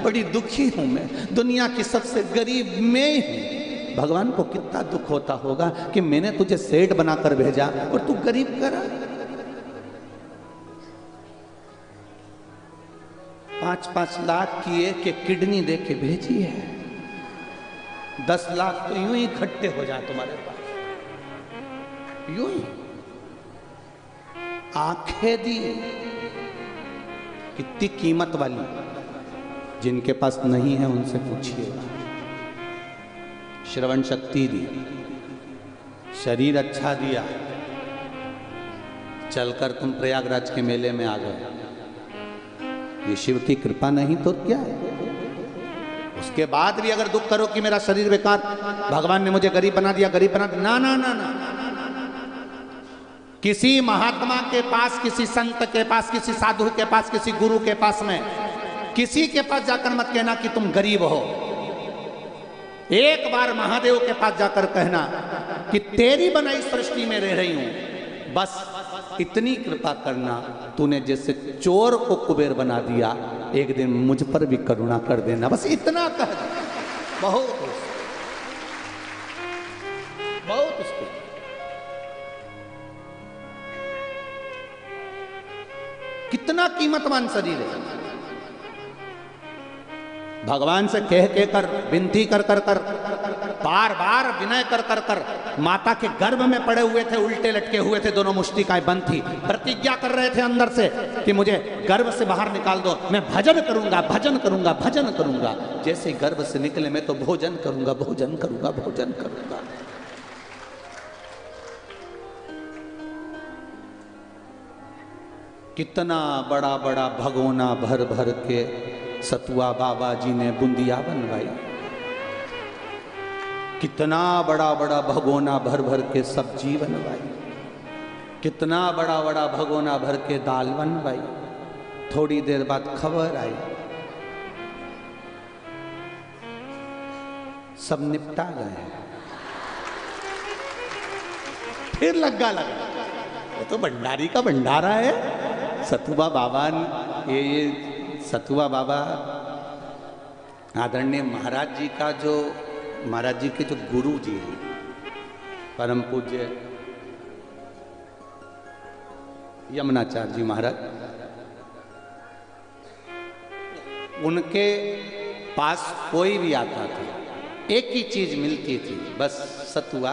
बड़ी दुखी हूं मैं, दुनिया की सबसे गरीब मैं हूं। भगवान को कितना दुख होता होगा कि मैंने तुझे सेठ बनाकर भेजा और तू गरीब करा। 5-5 लाख की एक किडनी दे के भेजी है, 10 लाख तो यूं ही इकट्ठे हो जाए तुम्हारे पास, यूं ही। आंखें दी, कितनी कीमत वाली, जिनके पास नहीं है उनसे पूछिएगा। श्रवण शक्ति दी, शरीर अच्छा दिया, चलकर तुम प्रयागराज के मेले में आ गए, ये शिव की कृपा नहीं तो क्या है? उसके बाद भी अगर दुख करो कि मेरा शरीर बेकार, भगवान ने मुझे गरीब बना दिया, गरीब बना दिया, ना ना ना ना। किसी महात्मा के पास, किसी संत के पास, किसी साधु के पास, किसी गुरु के पास में, किसी के पास जाकर मत कहना कि तुम गरीब हो। एक बार महादेव के पास जाकर कहना कि तेरी बनाई सृष्टि में रह रही हूं, बस इतनी कृपा करना, तूने जैसे चोर को कुबेर बना दिया, एक दिन मुझ पर भी करुणा कर देना, बस इतना कह दे। बहुत बहुत उसको कितना कीमतवान शरीर है। भगवान से कह के कर, विनती कर कर कर, बार बार विनय कर कर कर, माता के गर्भ में पड़े हुए थे, उल्टे लटके हुए थे, दोनों मुष्टिकाएं बंद थी, प्रतिज्ञा कर रहे थे अंदर से कि मुझे गर्भ से बाहर निकाल दो, मैं भजन करूंगा, भजन करूंगा, भजन करूंगा। जैसे ही गर्भ से निकले, मैं तो भोजन करूंगा, भोजन करूंगा, भोजन करूंगा। कितना बड़ा बड़ा भगोना भर भर के सतुआ बाबा जी ने बूंदिया बनवाई, कितना बड़ा बड़ा भगोना भर भर के सब्जी बनवाई, कितना बड़ा बड़ा भगोना भर के दाल बनवाई। थोड़ी देर बाद खबर आई, सब निपटा गए। फिर लगा, वो तो भंडारी का भंडारा है। सतुआ बाबा, ये सतुआ बाबा आदरणीय महाराज जी का, जो महाराज जी के जो गुरु जी हैं, परम पूज्य यमुनाचार्य जी महाराज, उनके पास कोई भी आता था, एक ही चीज मिलती थी, बस सतुआ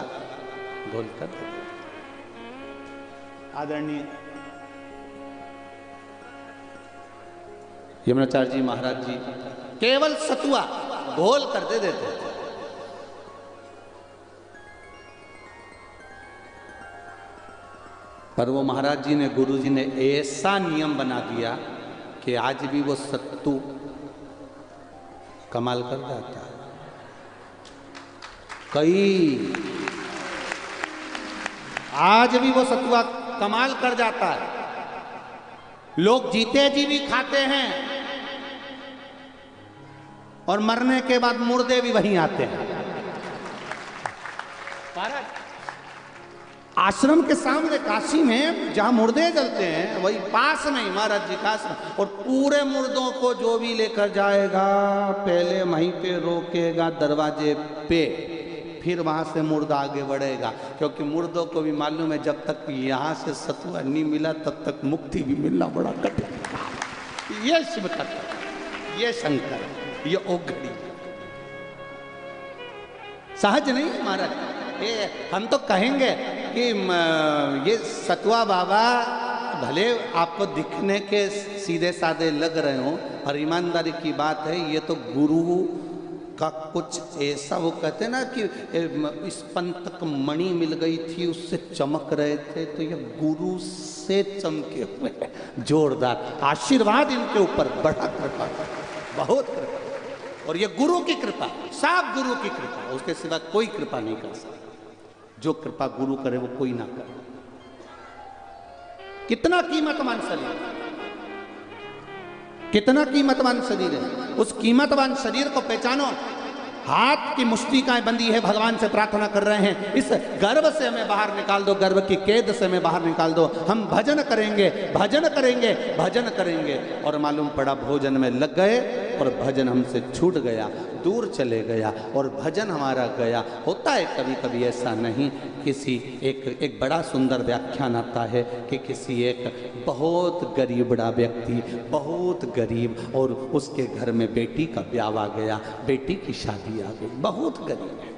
घोलकर। आदरणीय यमुनाचार्य जी महाराज जी केवल सतुआ घोल कर दे देते थे। पर वो महाराज जी ने, गुरु जी ने ऐसा नियम बना दिया कि आज भी वो सत्तू कमाल कर जाता है। आज भी वो सतुआ कमाल कर जाता है। लोग जीते जी भी खाते हैं और मरने के बाद मुर्दे भी वहीं आते हैं। आश्रम के सामने काशी में जहां मुर्दे जलते हैं, वही पास में ही महाराज जी का आश्रम, और पूरे मुर्दों को जो भी लेकर जाएगा पहले वहीं पे रोकेगा दरवाजे पे, फिर वहां से मुर्दा आगे बढ़ेगा, क्योंकि मुर्दों को भी मालूम है जब तक यहाँ से सतुआ नहीं मिला तब तक मुक्ति भी मिलना बड़ा कठिन। ये शिव तत्व, ये शंकर, ये ओघड़ी सहज नहीं महाराज। ये हम तो कहेंगे कि ये सतुआ बाबा भले आपको दिखने के सीधे साधे लग रहे हो, और ईमानदारी की बात है, ये तो गुरु का कुछ ऐसा, वो कहते हैं ना कि इस पंतक मणि मिल गई थी, उससे चमक रहे थे, तो ये गुरु से चमके हुए जोरदार आशीर्वाद इनके ऊपर, बड़ा कृपा, बहुत कृपा। और ये गुरु की कृपा, साफ गुरु की कृपा, उसके सिवा कोई कृपा नहीं कर सकता। जो कृपा गुरु करे वो कोई ना करे। कितना कीमतवान शरीर, कितना कीमतवान शरीर है। उस कीमतवान शरीर को पहचानो। हाथ की मुष्टिकाएं बंदी है, भगवान से प्रार्थना कर रहे हैं, इस गर्भ से हमें बाहर निकाल दो, गर्भ की कैद से हमें बाहर निकाल दो, हम भजन करेंगे, भजन करेंगे, भजन करेंगे। और मालूम पड़ा भोजन में लग गए, और भजन हमसे छूट गया, दूर चले गया और भजन हमारा गया। होता है कभी कभी ऐसा, नहीं किसी एक बड़ा सुंदर व्याख्यान आता है कि किसी एक बहुत गरीबड़ा व्यक्ति, बहुत गरीब, और उसके घर में बेटी का ब्याह आ गया, बेटी की शादी आ गई, बहुत गरीब है,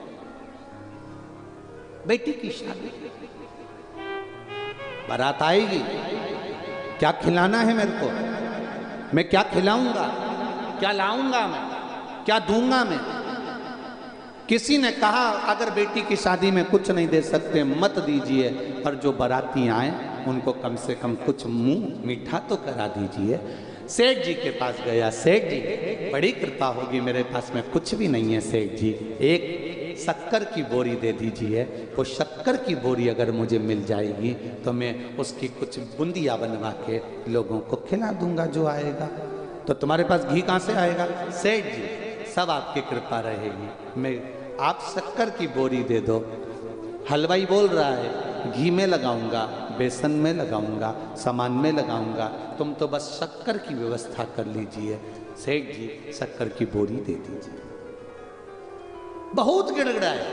बेटी की शादी, बारात आएगी, क्या खिलाना है मेरे को, मैं क्या खिलाऊंगा, क्या लाऊंगा, मैं क्या दूंगा। मैं किसी ने कहा अगर बेटी की शादी में कुछ नहीं दे सकते मत दीजिए, पर जो बाराती आए उनको कम से कम कुछ मुंह मीठा तो करा दीजिए। सेठ जी के पास गया, सेठ जी बड़ी कृपा होगी, मेरे पास में कुछ भी नहीं है सेठ जी, एक शक्कर की बोरी दे दीजिए। वो शक्कर की बोरी अगर मुझे मिल जाएगी तो मैं उसकी कुछ बूंदिया बनवा के लोगों को खिला दूंगा जो आएगा। तो तुम्हारे पास घी कहाँ से आएगा? सेठ जी सब आपकी कृपा रहेगी, मैं आप शक्कर की बोरी दे दो। हलवाई बोल रहा है घी में लगाऊंगा, बेसन में लगाऊंगा, सामान में लगाऊंगा, तुम तो बस शक्कर की व्यवस्था कर लीजिए। सेठ जी शक्कर की बोरी दे दीजिए। बहुत गिड़गिड़ाए,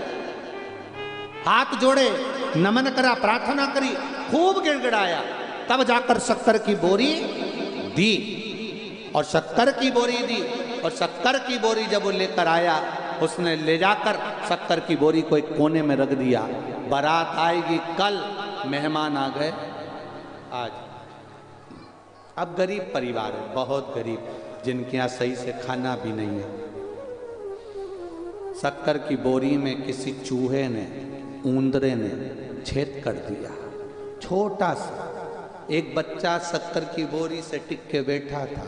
हाथ जोड़े, नमन करा, प्रार्थना करी, खूब गिड़गिड़ाया, तब जाकर शक्कर की बोरी दी और शक्कर की बोरी दी। और शक्कर की बोरी जब वो लेकर आया, उसने ले जाकर शक्कर की बोरी को एक कोने में रख दिया। बारात आएगी कल, मेहमान आ गए आज। अब गरीब परिवार है, बहुत गरीब, जिनके यहाँ सही से खाना भी नहीं है। शक्कर की बोरी में किसी चूहे ने, ऊंदरे ने छेद कर दिया, छोटा सा। एक बच्चा शक्कर की बोरी से टिक के बैठा था,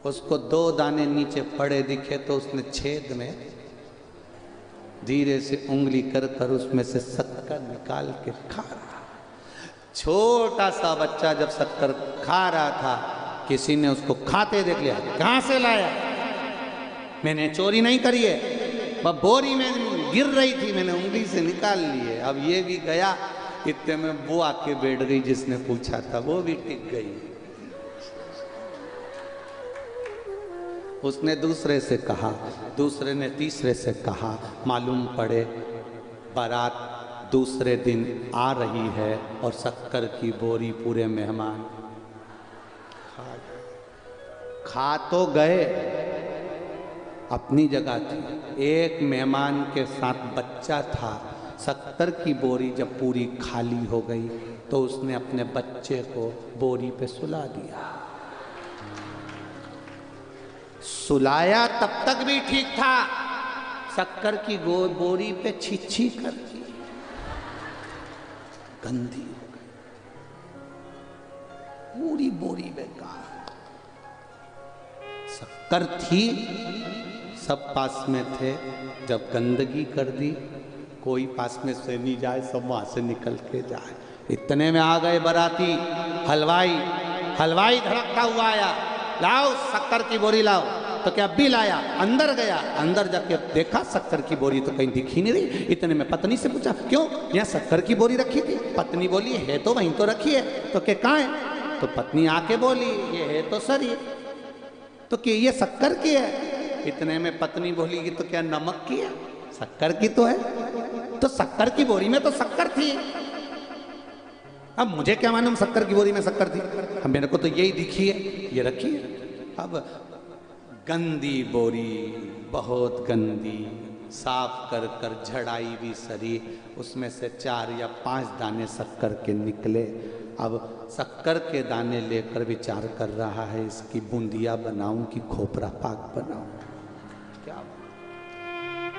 उसको 2 दाने नीचे पड़े दिखे तो उसने छेद में धीरे से उंगली कर कर उसमें से शक्कर निकाल के खा रहा। छोटा सा बच्चा जब शक्कर खा रहा था, किसी ने उसको खाते देख लिया, कहां से लाया? मैंने चोरी नहीं करी है, वह बोरी में गिर रही थी, मैंने उंगली से निकाल ली है। अब ये भी गया, इतने में वो आके बैठ गई जिसने पूछा था, वो भी टिक गई। उसने दूसरे से कहा, दूसरे ने तीसरे से कहा, मालूम पड़े बारात दूसरे दिन आ रही है और शक्कर की बोरी पूरे मेहमान खा तो गए, अपनी जगह थी। एक मेहमान के साथ बच्चा था, शक्कर की बोरी जब पूरी खाली हो गई तो उसने अपने बच्चे को बोरी पे सुला दिया। सुलाया तब तक भी ठीक था, शक्कर की बोरी पे छिछी कर दी, गंदी हो गई, पूरी बोरी बेकार। शक्कर थी, सब पास में थे, जब गंदगी कर दी, कोई पास में से नहीं जाए, सब वहां से निकल के जाए। इतने में आ गए बाराती, हलवाई धड़कता हुआ आया, लाओ शक्कर की बोरी लाओ। तो क्या भी लाया, अंदर गया, अंदर जाके देखा शक्कर की बोरी तो कहीं दिखी नहीं रही। इतने में पत्नी से पूछा, क्यों यहाँ शक्कर की बोरी रखी थी? पत्नी बोली है तो वहीं तो रखी है। तो क्या कहाँ है? तो पत्नी आके बोली ये है तो सर ये, तो क्या ये शक्कर की है? इतने में पत्नी बोली कि तो क्या नमक की है? शक्कर की तो है। तो शक्कर की बोरी में तो शक्कर थी, अब मुझे क्या मालूम शक्कर की बोरी में शक्कर थी? अब मेरे को तो यही दिखी है, ये रखी है। अब गंदी बोरी, बहुत गंदी, साफ कर कर झड़ाई भी सरी, उसमें से 4 या 5 दाने शक्कर के निकले। अब शक्कर के दाने लेकर विचार कर रहा है, इसकी बूंदिया बनाऊं कि खोपरा पाक बनाऊं? क्या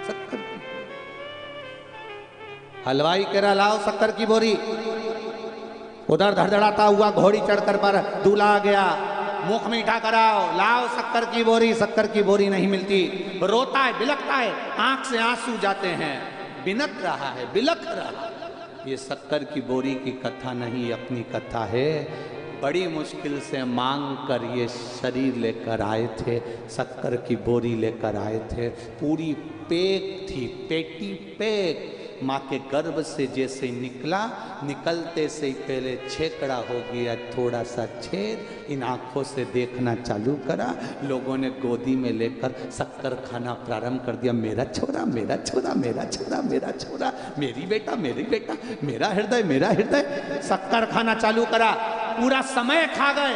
शक्कर की, हलवाई कह रहा लाओ शक्कर की बोरी। उधर धड़धड़ाता हुआ घोड़ी चढ़कर पर दूल्हा आ गया, मुख मीठा कराओ, लाओ शक्कर की बोरी। शक्कर की बोरी नहीं मिलती, रोता है, बिलखता है, आंख से आंसू जाते हैं, बिनक रहा है, बिलख रहा है। ये शक्कर की बोरी की कथा नहीं, अपनी कथा है। बड़ी मुश्किल से मांग कर ये शरीर लेकर आए थे, शक्कर की बोरी लेकर आए थे। पूरी पैक थी, पेटी पैक, माँ के गर्भ से जैसे निकला, निकलते से ही पहले छेकड़ा हो गया, थोड़ा सा छेद। इन आँखों से देखना चालू करा। लोगों ने गोदी में लेकर शक्कर खाना प्रारंभ कर दिया। मेरा छोरा, मेरा छोरा, मेरा छोरा, मेरा छोरा, मेरी बेटा, मेरी बेटा, मेरा हृदय, मेरा हृदय। शक्कर खाना चालू करा, पूरा समय खा गए।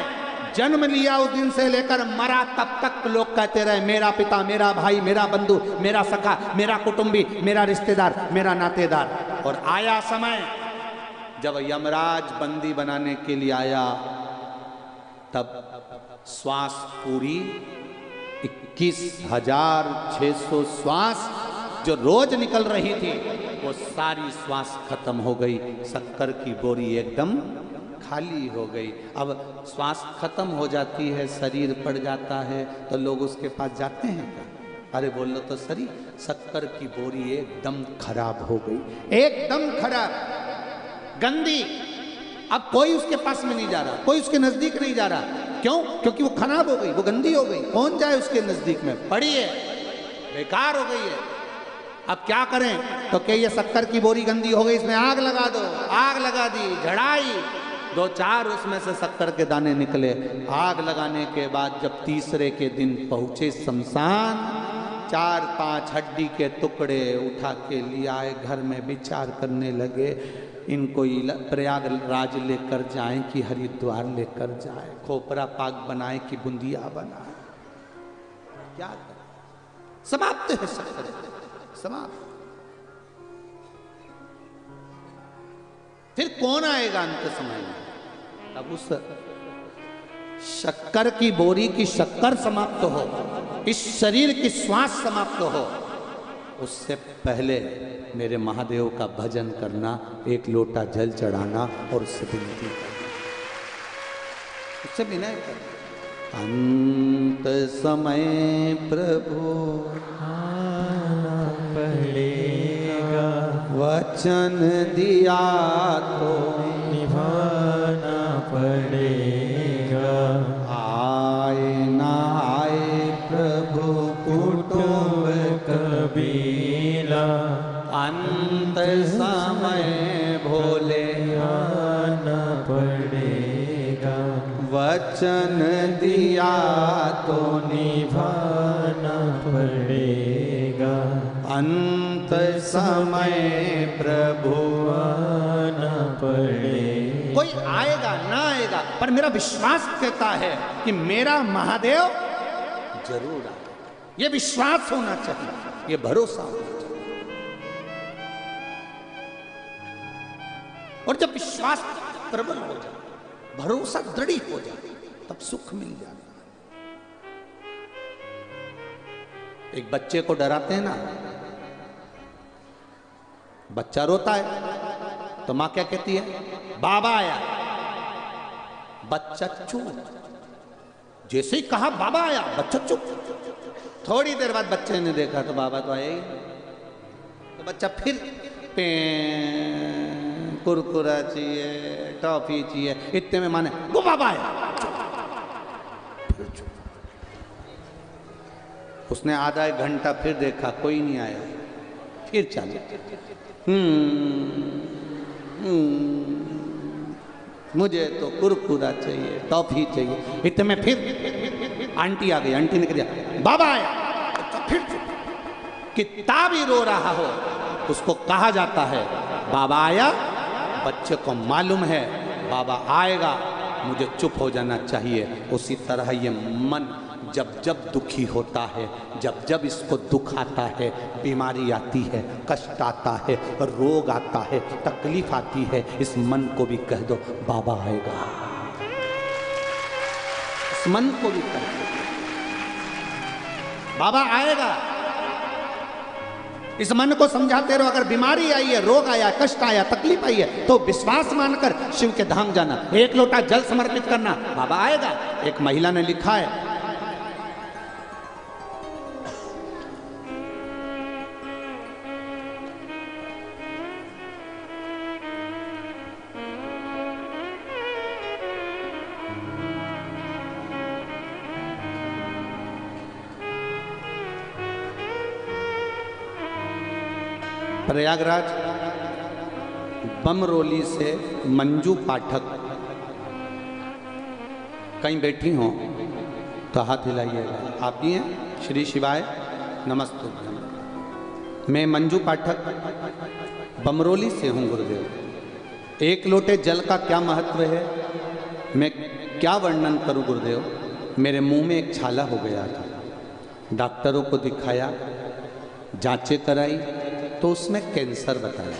जन्म लिया उस दिन से लेकर मरा तब तक लोग कहते रहे मेरा पिता, मेरा भाई, मेरा बंधु, मेरा सखा, मेरा कुटुंबी, मेरा रिश्तेदार, मेरा नातेदार। और आया समय जब यमराज बंदी बनाने के लिए आया, तब श्वास पूरी 21,600 श्वास जो रोज निकल रही थी, वो सारी श्वास खत्म हो गई। शक्कर की बोरी एकदम खाली हो गई। अब श्वास खत्म हो जाती है, शरीर पड़ जाता है, तो लोग उसके पास जाते हैं क्या? अरे बोलो तो सही, शक्कर की बोरी एकदम खराब हो गई, एकदम खराब, गंदी। अब कोई उसके पास में नहीं जा रहा, कोई उसके नजदीक नहीं जा रहा। क्यों? क्योंकि वो खराब हो गई, वो गंदी हो गई। कौन जाए उसके नजदीक में? पड़ी है, बेकार हो गई है। अब क्या करें? तो क्या ये शक्कर की बोरी गंदी हो गई, इसमें आग लगा दो। आग लगा दी, झड़ाई, 2-4 उसमें से शक्कर के दाने निकले। आग लगाने के बाद जब तीसरे के दिन पहुंचे शमशान, 4-5 हड्डी के टुकड़े उठा के ले आए, घर में विचार करने लगे इनको प्रयागराज लेकर जाएं कि हरिद्वार लेकर जाएं, खोपरा पाक बनाए कि बूंदिया बनाए, क्या करें? समाप्त है शक्कर, समाप्त। फिर कौन आएगा अंत समय में? अब उस शक्कर की बोरी की शक्कर समाप्त हो, इस शरीर की श्वास समाप्त हो, उससे पहले मेरे महादेव का भजन करना, एक लोटा जल चढ़ाना और उससे विनती करना, उससे विनय करना। अंत समय प्रभु आना पड़ेगा, वचन दिया तो निभाना पड़ेगा। आए ना आए प्रभु कुटुंब कबीला, अंत समय भोले आना पड़ेगा। वचन दिया तो निभाना पड़ेगा। अंत समय प्रभु आना पड़ेगा। कोई आएगा ना आएगा, पर मेरा विश्वास कहता है कि मेरा महादेव जरूर आएगा। ये विश्वास होना चाहिए, ये भरोसा होना चाहिए। और जब विश्वास प्रबल हो जाए, भरोसा दृढ़ हो जाए, तब सुख मिल जाता है। एक बच्चे को डराते हैं ना, बच्चा रोता है तो मां क्या कहती है? बाबा आया। बच्चा चुप, जैसे ही कहा बाबा आया, बच्चा चुप। थोड़ी देर बाद बच्चे ने देखा तो बाबा तो आया ही, तो बच्चा फिर कुरकुरा चाहिए, टॉफी चाहिए, इतने में माने वो बाबा आया। उसने आधा 1 घंटा फिर देखा, कोई नहीं आया, फिर चालू, मुझे तो कुरकुरा चाहिए, टॉफी चाहिए। इतने में फिर आंटी आ गई, आंटी ने कह दिया बाबा आया। तो फिर कितना भी रो रहा हो, उसको कहा जाता है बाबा आया। बच्चे को मालूम है बाबा आएगा, मुझे चुप हो जाना चाहिए। उसी तरह ये मन जब जब दुखी होता है, जब जब इसको दुख आता है, बीमारी आती है, कष्ट आता है, रोग आता है, तकलीफ आती है, इस मन को भी कह दो बाबा आएगा। इस मन को भी कह दो बाबा आएगा। इस मन को समझाते रहो। अगर बीमारी आई है, रोग आया, कष्ट आया, तकलीफ आई है, तो विश्वास मानकर शिव के धाम जाना, 1 लोटा जल समर्पित करना, बाबा आएगा। एक महिला ने लिखा है, प्रयागराज बमरोली से मंजू पाठक कहीं बैठी हो तो हाथ हिलाइएगा। आप ही हैं? श्री शिवाय नमस्ते। मैं मंजू पाठक बमरोली से हूँ गुरुदेव। एक लोटे जल का क्या महत्व है, मैं क्या वर्णन करूँ गुरुदेव। मेरे मुंह में एक छाला हो गया था, डॉक्टरों को दिखाया, जांचें कराई तो उसमें कैंसर बताया।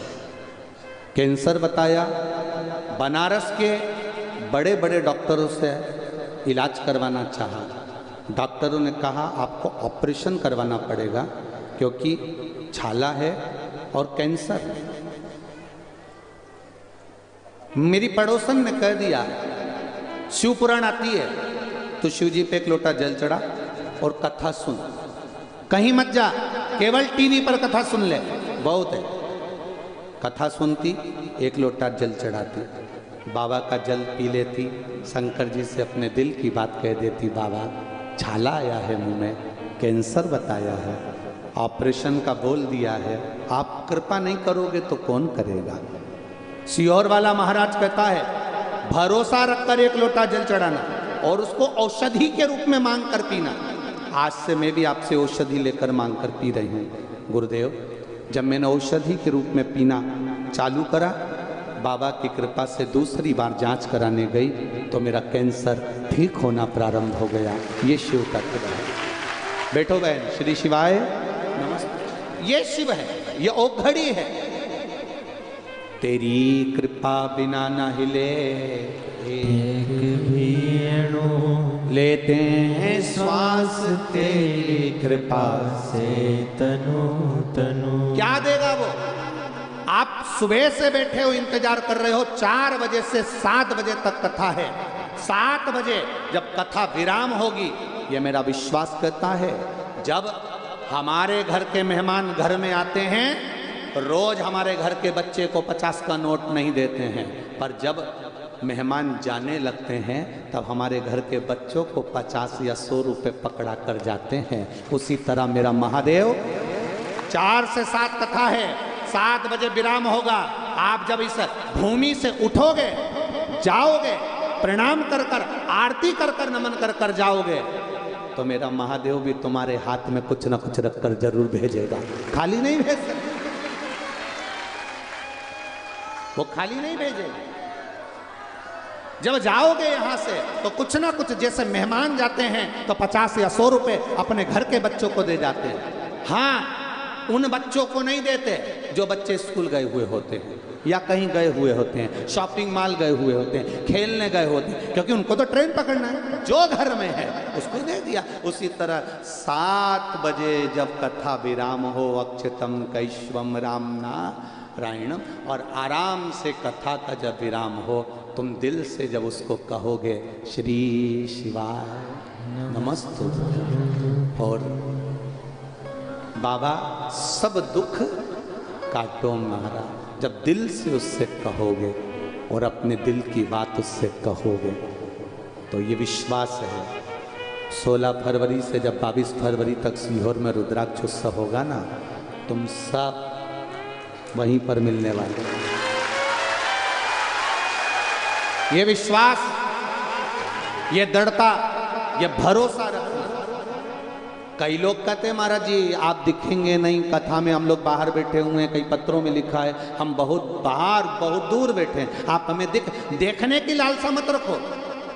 कैंसर बताया, बनारस के बड़े बड़े डॉक्टरों से इलाज करवाना चाहा। डॉक्टरों ने कहा आपको ऑपरेशन करवाना पड़ेगा क्योंकि छाला है और कैंसर है। मेरी पड़ोसन ने कह दिया शिव पुराण आती है तो शिव जी पे एक लोटा जल चढ़ा और कथा सुन, कहीं मत जा, केवल टीवी पर कथा सुन ले, बहुत है। कथा सुनती, एक लोटा जल चढ़ाती, बाबा का जल पी लेती, शंकर जी से अपने दिल की बात कह देती, बाबा छाला आया है मुंह में, कैंसर बताया है, ऑपरेशन का बोल दिया है, आप कृपा नहीं करोगे तो कौन करेगा। सीहोर वाला महाराज कहता है भरोसा रखकर एक लोटा जल चढ़ाना और उसको औषधि के रूप में मांग कर पीना। आज से मैं भी आपसे औषधि लेकर मांग कर पी रही हूँ गुरुदेव। जब मैंने औषधि के रूप में पीना चालू करा, बाबा की कृपा से दूसरी बार जांच कराने गई तो मेरा कैंसर ठीक होना प्रारंभ हो गया। ये शिव तत्व है। बैठो बहन, श्री शिवाय नमस्ते। ये शिव है, ये औघड़ी है। तेरी कृपा बिना न हिले एक भी अणु, लेते हैं श्वास तेरी कृपा से तनु तनु। क्या देगा वो? आप सुबह से बैठे हो, इंतजार कर रहे हो, 4 बजे से 7 बजे तक कथा है। 7 बजे जब कथा विराम होगी, ये मेरा विश्वास कहता है, जब हमारे घर के मेहमान घर में आते हैं, रोज हमारे घर के बच्चे को 50 का नोट नहीं देते हैं, पर जब मेहमान जाने लगते हैं तब हमारे घर के बच्चों को 50 या 100 रुपए पकड़ा कर जाते हैं। उसी तरह मेरा महादेव 4 से 7 कथा है, 7 बजे विराम होगा। आप जब इस भूमि से उठोगे, जाओगे, प्रणाम कर कर, आरती कर कर, नमन कर कर जाओगे तो मेरा महादेव भी तुम्हारे हाथ में कुछ ना कुछ रखकर जरूर भेजेगा। खाली नहीं भेज सकता, वो खाली नहीं भेजेगा। जब जाओगे यहां से तो कुछ ना कुछ, जैसे मेहमान जाते हैं तो 50 या 100 रुपए अपने घर के बच्चों को दे जाते हैं। हाँ, उन बच्चों को नहीं देते जो बच्चे स्कूल गए हुए होते हैं या कहीं गए हुए होते हैं, शॉपिंग मॉल गए हुए होते हैं, खेलने गए होते हैं, क्योंकि उनको तो ट्रेन पकड़ना है। जो घर में है उसको दे दिया। उसी तरह 7 बजे जब कथा विराम हो, अक्षतम कैश्वम राम नारायणम, और आराम से कथा का जब विराम हो, तुम दिल से जब उसको कहोगे श्री शिवाय नमस्ते, और बाबा सब दुख काटो महाराज, जब दिल से उससे कहोगे और अपने दिल की बात उससे कहोगे तो ये विश्वास है 16 फरवरी से जब 22 फरवरी तक सीहोर में रुद्राक्ष उत्सव होगा ना, तुम सब वहीं पर मिलने वाले। ये विश्वास, ये दृढ़ता, ये भरोसा रखना। कई लोग कहते हैं महाराज जी आप दिखेंगे नहीं कथा में, हम लोग बाहर बैठे हुए हैं, कई पत्रों में लिखा है हम बहुत बाहर बहुत दूर बैठे हैं, आप हमें देखने की लालसा मत रखो।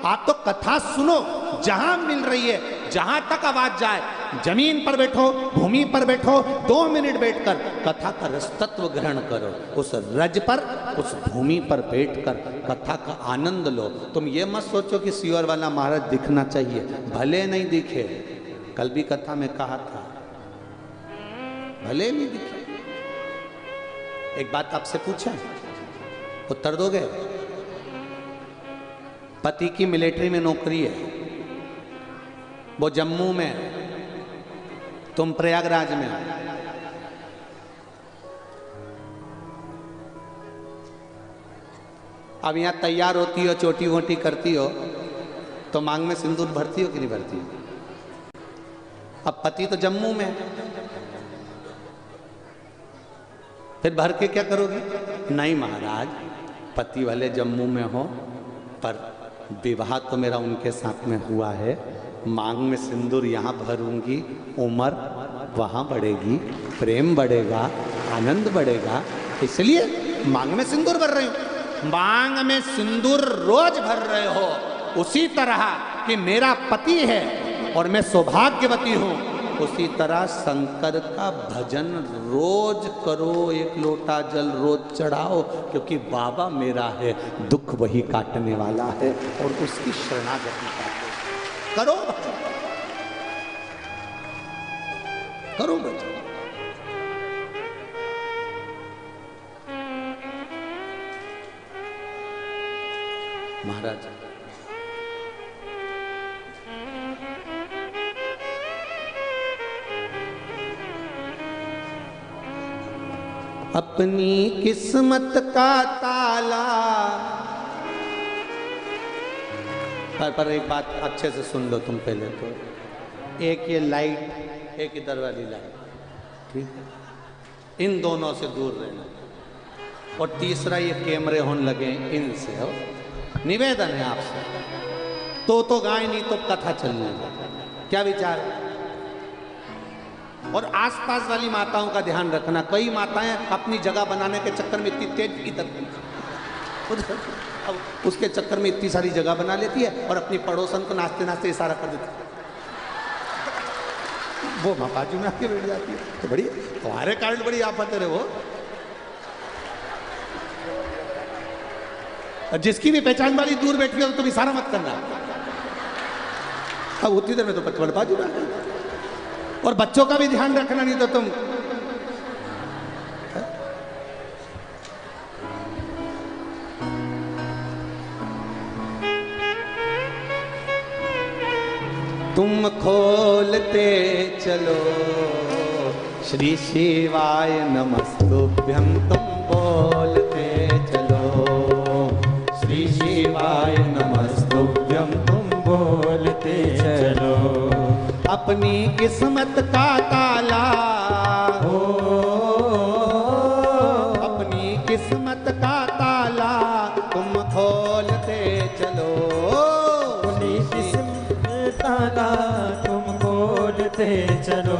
आप तो कथा सुनो, जहां मिल रही है, जहां तक आवाज जाए, जमीन पर बैठो, भूमि पर बैठो, 2 मिनट बैठकर कथा का रसतत्व ग्रहण करो। उस रज पर, उस भूमि पर बैठकर कथा का आनंद लो। तुम ये मत सोचो कि सीहोर वाला महाराज दिखना चाहिए, भले नहीं दिखे। कल भी कथा में कहा था, भले नहीं दिखे। एक बात आपसे पूछें, उत्तर दोगे? पति की मिलिट्री में नौकरी है, वो जम्मू में, तुम प्रयागराज में। अब यहां तैयार होती हो, चोटी वोटी करती हो, तो मांग में सिंदूर भरती हो कि नहीं भरती हो? अब पति तो जम्मू में, फिर भर के क्या करोगे? नहीं महाराज, पति वाले जम्मू में हो, पर विवाह तो मेरा उनके साथ में हुआ है, मांग में सिंदूर यहाँ भरूंगी, उम्र वहाँ बढ़ेगी, प्रेम बढ़ेगा, आनंद बढ़ेगा, इसलिए मांग में सिंदूर भर रही हूँ। मांग में सिंदूर रोज भर रहे हो, उसी तरह कि मेरा पति है और मैं सौभाग्यवती हूँ, उसी तरह शंकर का भजन रोज करो, एक लोटा जल रोज चढ़ाओ, क्योंकि बाबा मेरा है, दुख वही काटने वाला है और उसकी शरणागति करो। करो भजन। महाराज अपनी किस्मत का ताला, पर एक बात अच्छे से सुन लो तुम पहले तो, एक ये लाइट, एक इधर वाली लाइट, ठीक है, इन दोनों से दूर रहना, और तीसरा ये कैमरे होने लगे इनसे हो, निवेदन है आपसे। तो गाय नहीं तो कथा चलने, क्या विचार है? और आसपास वाली माताओं का ध्यान रखना, कई माताएं अपनी जगह बनाने के चक्कर में इतनी तेज इधर उधर, अब उसके चक्कर में इतनी सारी जगह बना लेती है और अपनी पड़ोसन को नाचते नाचते इशारा कर देती है, वो बाजू में आके बैठ जाती है। तो बड़ी तुम्हारे कारण बड़ी आफत है वो। जिसकी भी पहचान वाली दूर बैठी है तो तुम इशारा मत करना, अब उतनी देर में तो बच्चे बाजू में। और बच्चों का भी ध्यान रखना, नहीं तो तुम खोलते चलो श्री शिवाय नमस्तुभ्यं, तुम बोलते चलो श्री शिवाय नमस्तुभ्यं, तुम बोलते चलो अपनी किस्मत का ताला, हो अपनी किस्मत का ताला तुम खोलते चलो, अपनी किस्मत ताला तुम खोलते चलो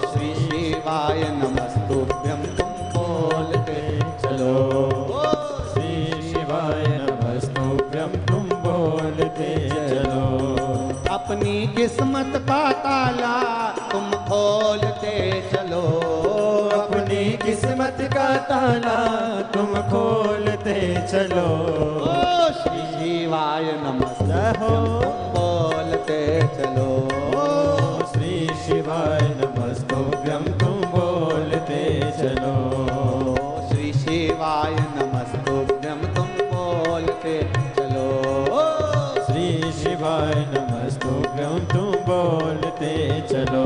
श्री शिवाय नमस्तुभ्यं, तुम बोलते चलो श्री शिवाय नमस्तुभ्यं, तुम बोलते चलो अपनी किस्मत का ताला तुम खोलते चलो, अपनी किस्मत का ताला तुम खोलते चलो श्री शिवाय नमस्तुभ्यं, तुम बोलते चलो श्री शिवाय नमस्तुभ्यं, तुम बोलते चलो श्री शिवाय नमस्तुभ्यं, तुम बोलते चलो श्री शिवाय नमस्तुभ्यं, तुम बोलते चलो।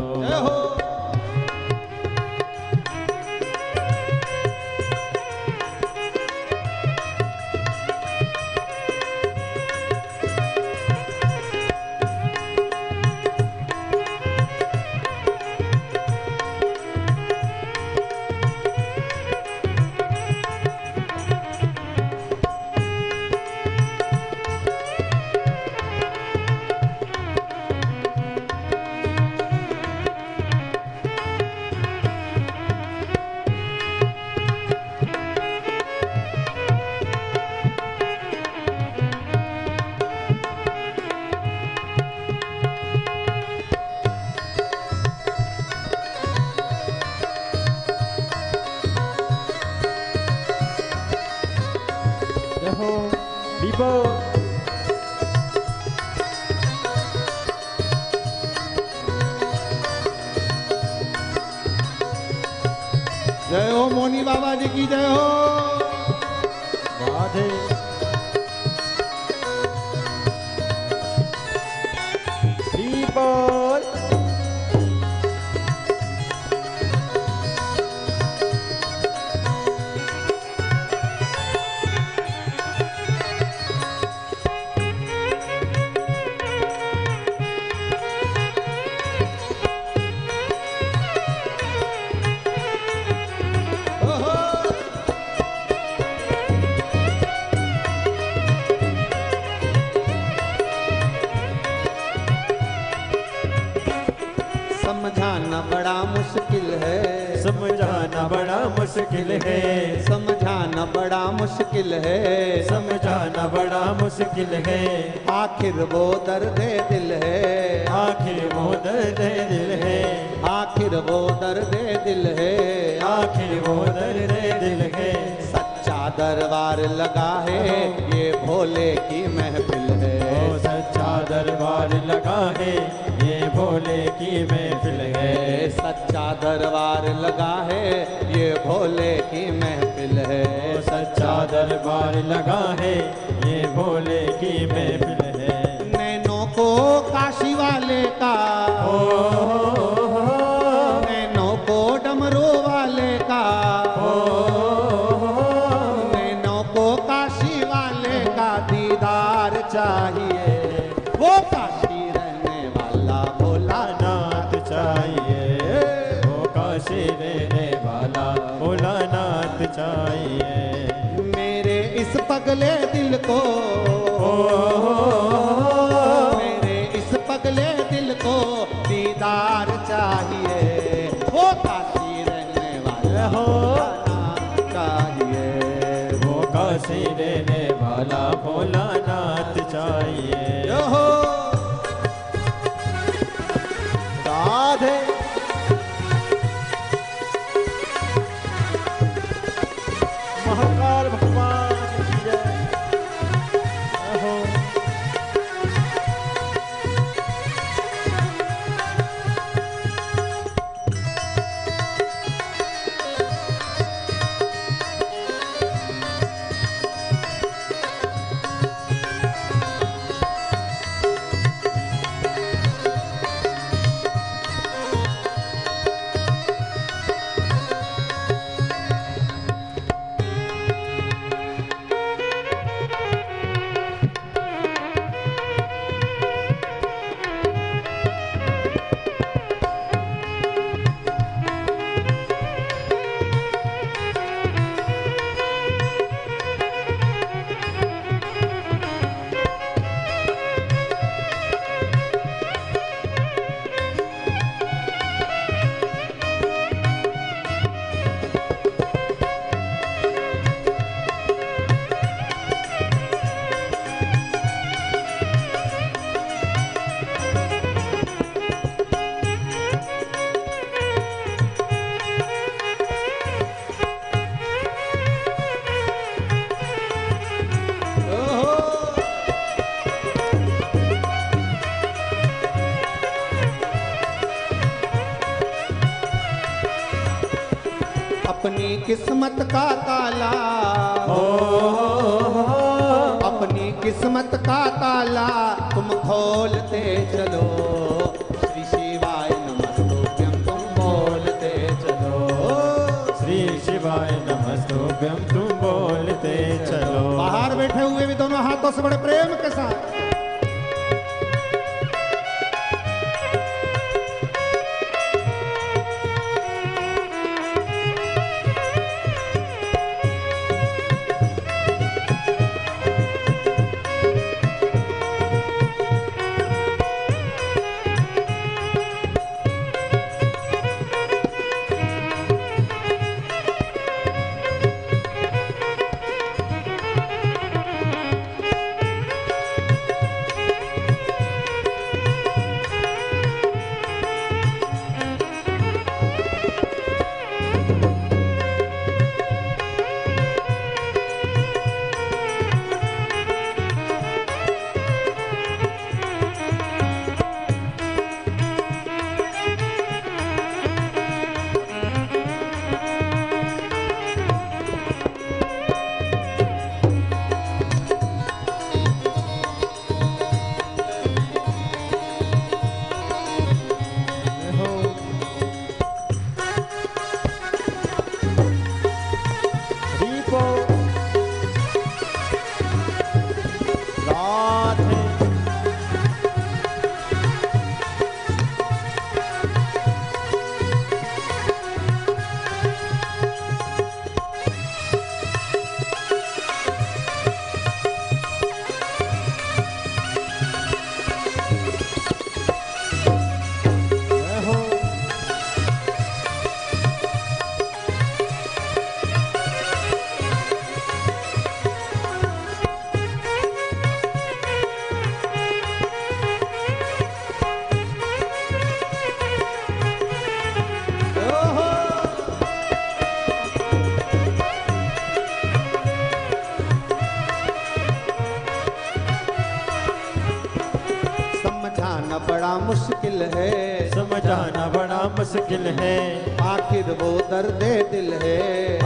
जय हो मोनी बाबा जी की जय हो। राधे बोल। बड़ा मुश्किल है, समझाना बड़ा मुश्किल है, समझाना बड़ा मुश्किल है, समझाना बड़ा मुश्किल है। आखिर वो दर्द दिल है, आखिर वो दर्द दिल है, आखिर वो दर्द दिल है, आखिर वो दर्द दिल है। सच्चा दरबार लगा है ये भोले की महफिल है, ओ सच्चा दरबार लगा है ये भोले की महफिल है, सच्चा दरबार लगा है ये भोले की महफिल है, ओ सच्चा दरबार लगा है ये भोले की महफिल है। नैनों को काशी वाले का, नैनों को डमरू वाले का, नैनों को काशी वाले का दीदार चाहिए, वो काशी रहने वाला भोलानाथ चाहिए, वो काशी रहने वाला भोलानाथ चाहिए। मेरे इस पगले दिल को, मेरे इस पगले दिल को दीदार चाहिए, वो काशी रहने वाला भोलानाथ चाहिए, वो काशी रहने वाला भोलानाथ चाहिए। ओहो राधे महाकाल भगवान की जय। ओहो अपनी किस्मत का ताला, अपनी किस्मत का ताला तुम खोलते चलो, श्री शिवाय नमस्तुभ्यं तुम बोलते चलो, श्री शिवाय नमस्तुभ्यं तुम बोलते चलो। बाहर बैठे हुए भी दोनों हाथों से बड़े प्रेम के साथ मुश्किल है, समझाना बड़ा मुश्किल है। आखिर वो दर्द दिल है,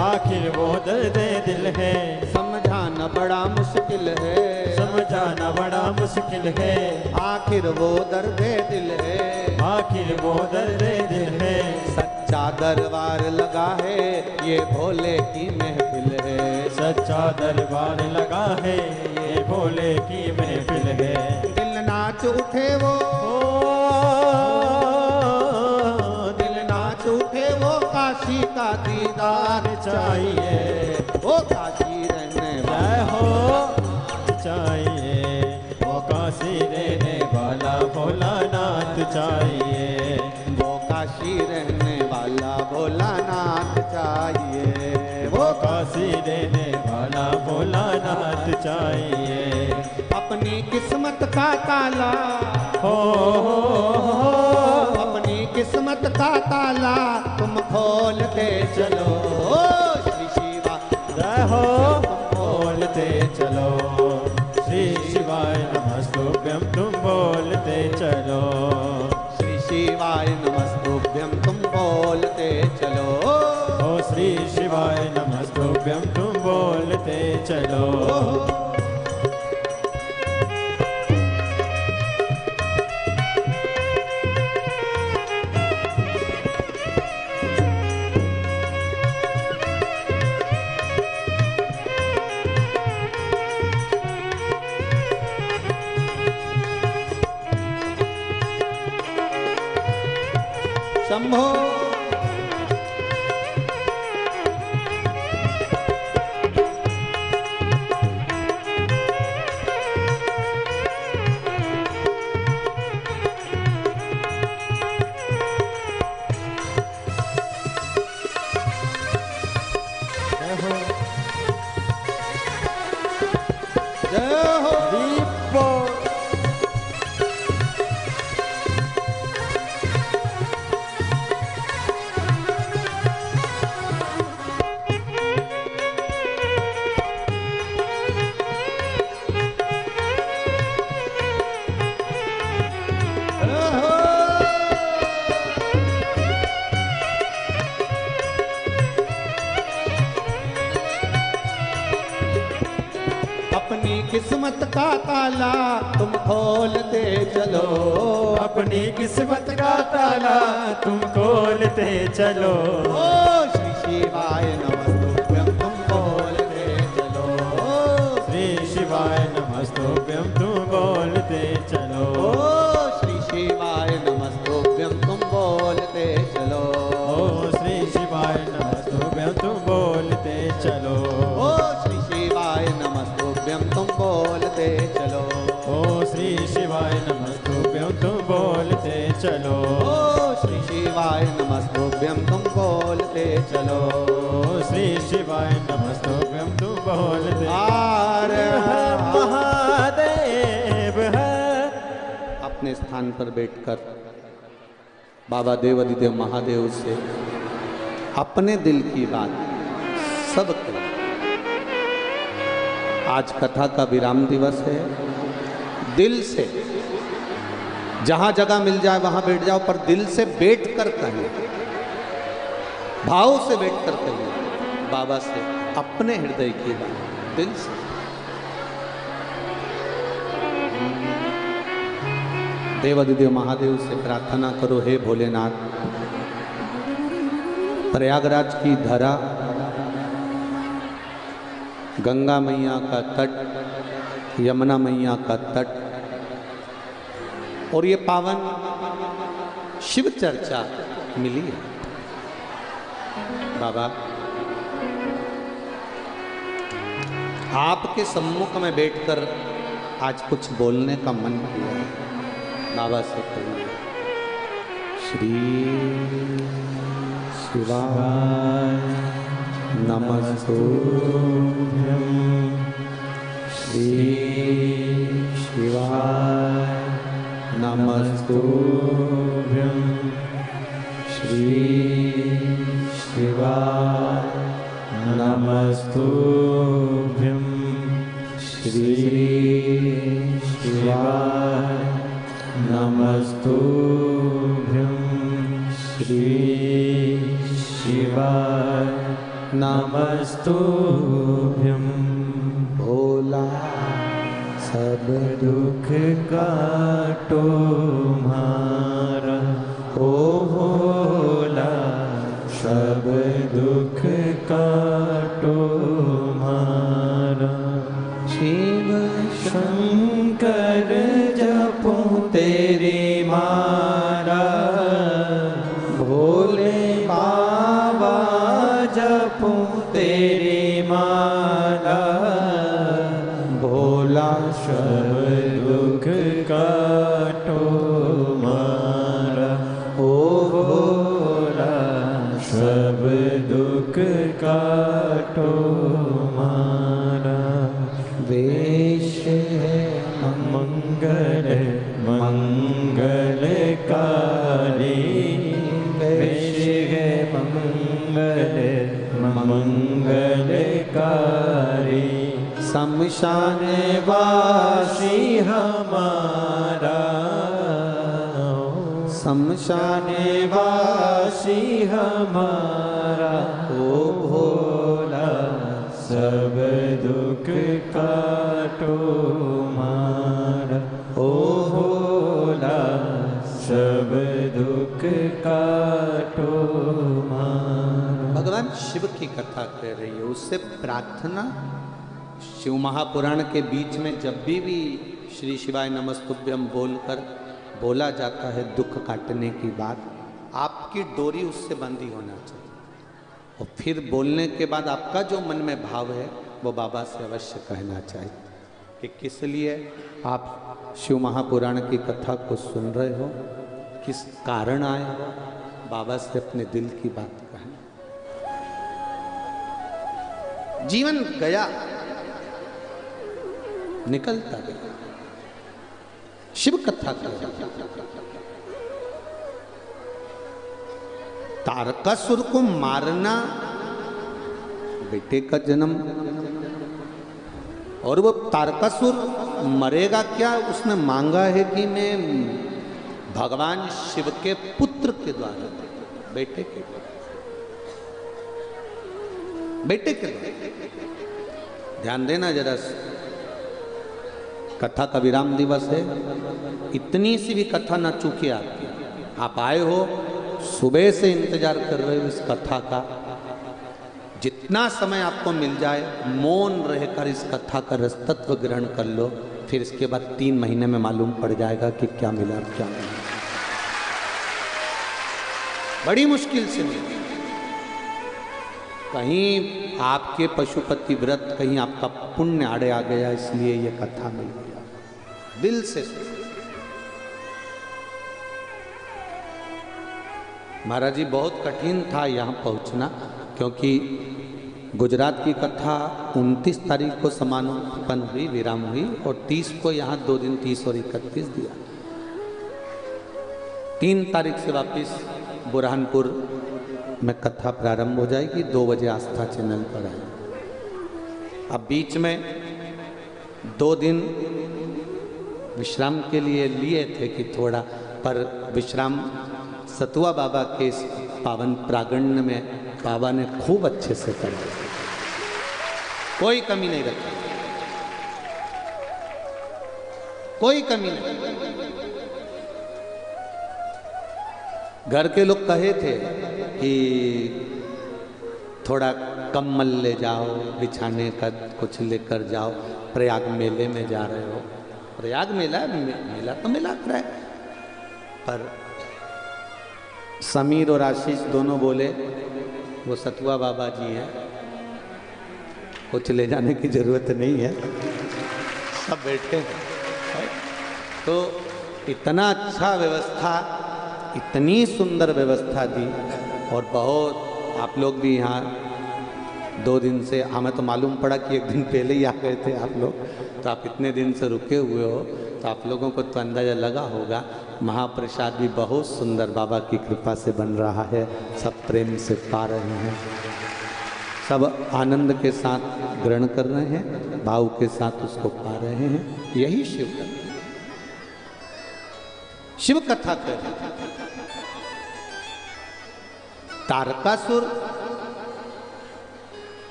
आखिर वो दर्द दिल है। समझाना बड़ा मुश्किल है, समझाना बड़ा मुश्किल है। आखिर वो दर्द दिल है, आखिर वो दर्द दिल है। सच्चा दरबार लगा है, ये भोले की महफिल है। सच्चा दरबार लगा है, ये भोले की महफिल है। दिल नाच उठे वो, दिल नाच उठे वो, काशी का दीदार चाहिए, वो काशी रहने जय हो चाहिए, वो काशी रहने वाला भोलानाथ चाहिए। वो काशी रहने वाला भोलानाथ चाहिए, वो काशी रहने वाला भोलानाथ चाहिए। अपनी किस्मत का ताला, हो अपनी किस्मत का ताला तुम खोलते चलो, श्री शिवा जय हो बोलते चलो, श्री शिवाय नमस्तुभ्यं तुम बोलते चलो। श्री शिवाय नमस्तुभ्यं तुम बोलते चलो, ओ श्री शिवाय नमस्तुभ्यं तुम बोलते चलो। शंभो जय हो जय हो। दीपो अपनी किस्मत का ताला तुम खोलते चलो, अपनी किस्मत का ताला तुम खोलते चलो। ओ श्री शिवाय नमस्तुभ्यं तुम बोलते चलो, श्री शिवाय नमस्तुभ्यं तुम बोलते चलो। ओ श्री शिवाय नमस्तुभ्यं तुम बोलते चलो, ओ श्री शिवाय नमस्तुभ्यं तुम बोलते चलो। ओ श्री शिवाय नमस्तुभ्यं तुम बोलते चलो, ओ श्री शिवाय नमस्तुभ्यं तुम बोलते चलो। ओ श्री शिवाय नमस्तुभ्यं तुम बोलते चलो, ओ श्री शिवाय नमस्तुभ्यं तुम बोलते। हर महादेव है। अपने स्थान पर बैठकर बाबा देवादिदेव महादेव से अपने दिल की बात सब करें। आज कथा का विराम दिवस है, दिल से जहां जगह मिल जाए वहां बैठ जाओ, पर दिल से बैठ कर कहें, भाव से बैठ कर कहें बाबा से अपने हृदय की बात दिल से। देवादिदेव महादेव से प्रार्थना करो, हे भोलेनाथ, प्रयागराज की धरा, गंगा मैया का तट, यमुना मैया का तट और ये पावन शिव चर्चा मिली है। बाबा, आपके सम्मुख में बैठकर आज कुछ बोलने का मन किया है। बाबा से कहिए, श्री शिवाय नमस्तुभ्यं, श्री शिवाय नमस्तुभ्यं, श्री शिवाय नमस्तुभ्यं, श्री शिवाय नमस्तुभ्यं। श्री शिवाय नमस्तुभ्यं। भोला सब दुख काटो मारा, ओ भोला सब दुख काटो मारा। शिव शंकर जपो तेरी मारा, भोले बाबा जपो तेरी माला। भोला सब दुख काटो मारा, ओ भोला सब दुख काटो मारा। वेश है मंगल मंगलकारी, वेश है मंगल मंगलकारी। शमशान वासी हमारा, शमशान वासी हमारा। ओ भोला सब दुख काटो मारा, ओ भोला सब दुख काटो मारा। भगवान शिव की कथा कर रही है, उससे प्रार्थना शिव महापुराण के बीच में जब भी श्री शिवाय नमस्तुभ्यम बोलकर बोला जाता है दुख काटने की बात, आपकी डोरी उससे बंधी होना चाहिए। और फिर बोलने के बाद आपका जो मन में भाव है वो बाबा से अवश्य कहना चाहिए कि किस लिए आप शिव महापुराण की कथा को सुन रहे हो, किस कारण आए हो। बाबा से अपने दिल की बात कहें। जीवन गया, निकलता गया, शिव कथा कर। तारकासुर को मारना, बेटे का जन्म, और वो तारकासुर मरेगा क्या? उसने मांगा है कि मैं भगवान शिव के पुत्र के द्वारा, बेटे के द्वारा। ध्यान देना जरा, कथा का विराम दिवस है, इतनी सी भी कथा ना चूके आपकी। आप आए हो, सुबह से इंतजार कर रहे हो इस कथा का। जितना समय आपको मिल जाए मौन रहकर इस कथा का रसतत्व ग्रहण कर लो, फिर इसके बाद 3 महीने में मालूम पड़ जाएगा कि क्या मिला और क्या मिला। बड़ी मुश्किल से मिली। कहीं आपके पशुपति व्रत, कहीं आपका पुण्य आड़े आ गया, इसलिए ये कथा मिल गया। दिल से महाराज जी, बहुत कठिन था यहाँ पहुँचना, क्योंकि गुजरात की कथा 29 तारीख को समापन हुई, विराम हुई, और 30 को यहाँ 2 दिन 30 और 31 दिया। 3 तारीख से वापस बुरहानपुर में कथा प्रारंभ हो जाएगी, 2 बजे आस्था चैनल पर आए। अब बीच में 2 दिन विश्राम के लिए लिए थे कि थोड़ा, पर विश्राम सतुआ बाबा के इस पावन प्रांगण में बाबा ने खूब अच्छे से कर दिया, कोई कमी नहीं रखी, कोई कमी नहीं। घर के लोग कहे थे कि थोड़ा कम्बल ले जाओ, बिछाने का कुछ लेकर जाओ, प्रयाग मेले में जा रहे हो। प्रयाग मेला तो मेला कर रहा है, पर समीर और आशीष दोनों बोले वो सतुआ बाबा जी हैं, कुछ ले जाने की जरूरत नहीं है, सब बैठे हैं। तो इतना अच्छा व्यवस्था, इतनी सुंदर व्यवस्था दी, और बहुत आप लोग भी यहाँ 2 दिन से, हमें तो मालूम पड़ा कि 1 दिन पहले ही आ गए थे आप लोग, तो आप इतने दिन से रुके हुए हो, तो आप लोगों को तो अंदाज़ा लगा होगा। महाप्रसाद भी बहुत सुंदर बाबा की कृपा से बन रहा है, सब प्रेम से पा रहे हैं, सब आनंद के साथ ग्रहण कर रहे हैं, भाव के साथ उसको पा रहे हैं। यही शिव कथा, शिव कथा कर। तारकासुर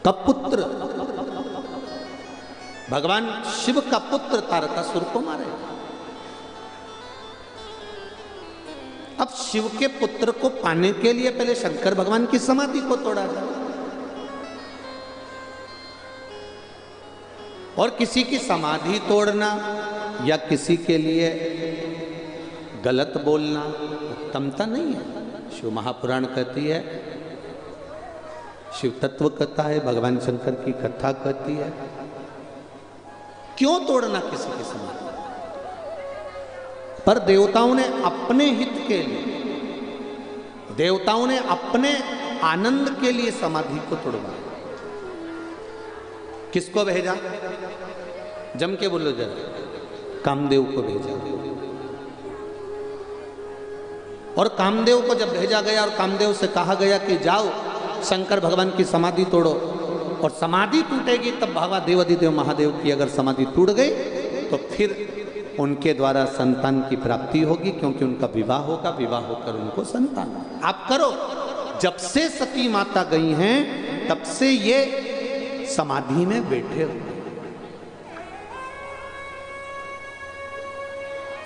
का पुत्र, भगवान शिव का पुत्र तारकासुर को मारे। अब शिव के पुत्र को पाने के लिए पहले शंकर भगवान की समाधि को तोड़ा था, और किसी की समाधि तोड़ना या किसी के लिए गलत बोलना उत्तमता नहीं है। शिव महापुराण कहती है, शिव तत्व कथा है, भगवान शंकर की कथा कहती है, क्यों तोड़ना किसी की समाधि। पर देवताओं ने अपने हित के लिए, देवताओं ने अपने आनंद के लिए समाधि को तोड़वाया। किसको भेजा? जम के बोलो जरा। कामदेव को भेजा। और कामदेव को जब भेजा गया और कामदेव से कहा गया कि जाओ शंकर भगवान की समाधि तोड़ो, और समाधि टूटेगी तब भगवान देवाधिदेव महादेव की अगर समाधि टूट गई तो फिर उनके द्वारा संतान की प्राप्ति होगी, क्योंकि उनका विवाह होगा, विवाह होकर उनको संतान। आप करो। जब से सती माता गई हैं तब से ये समाधि में बैठे हुए,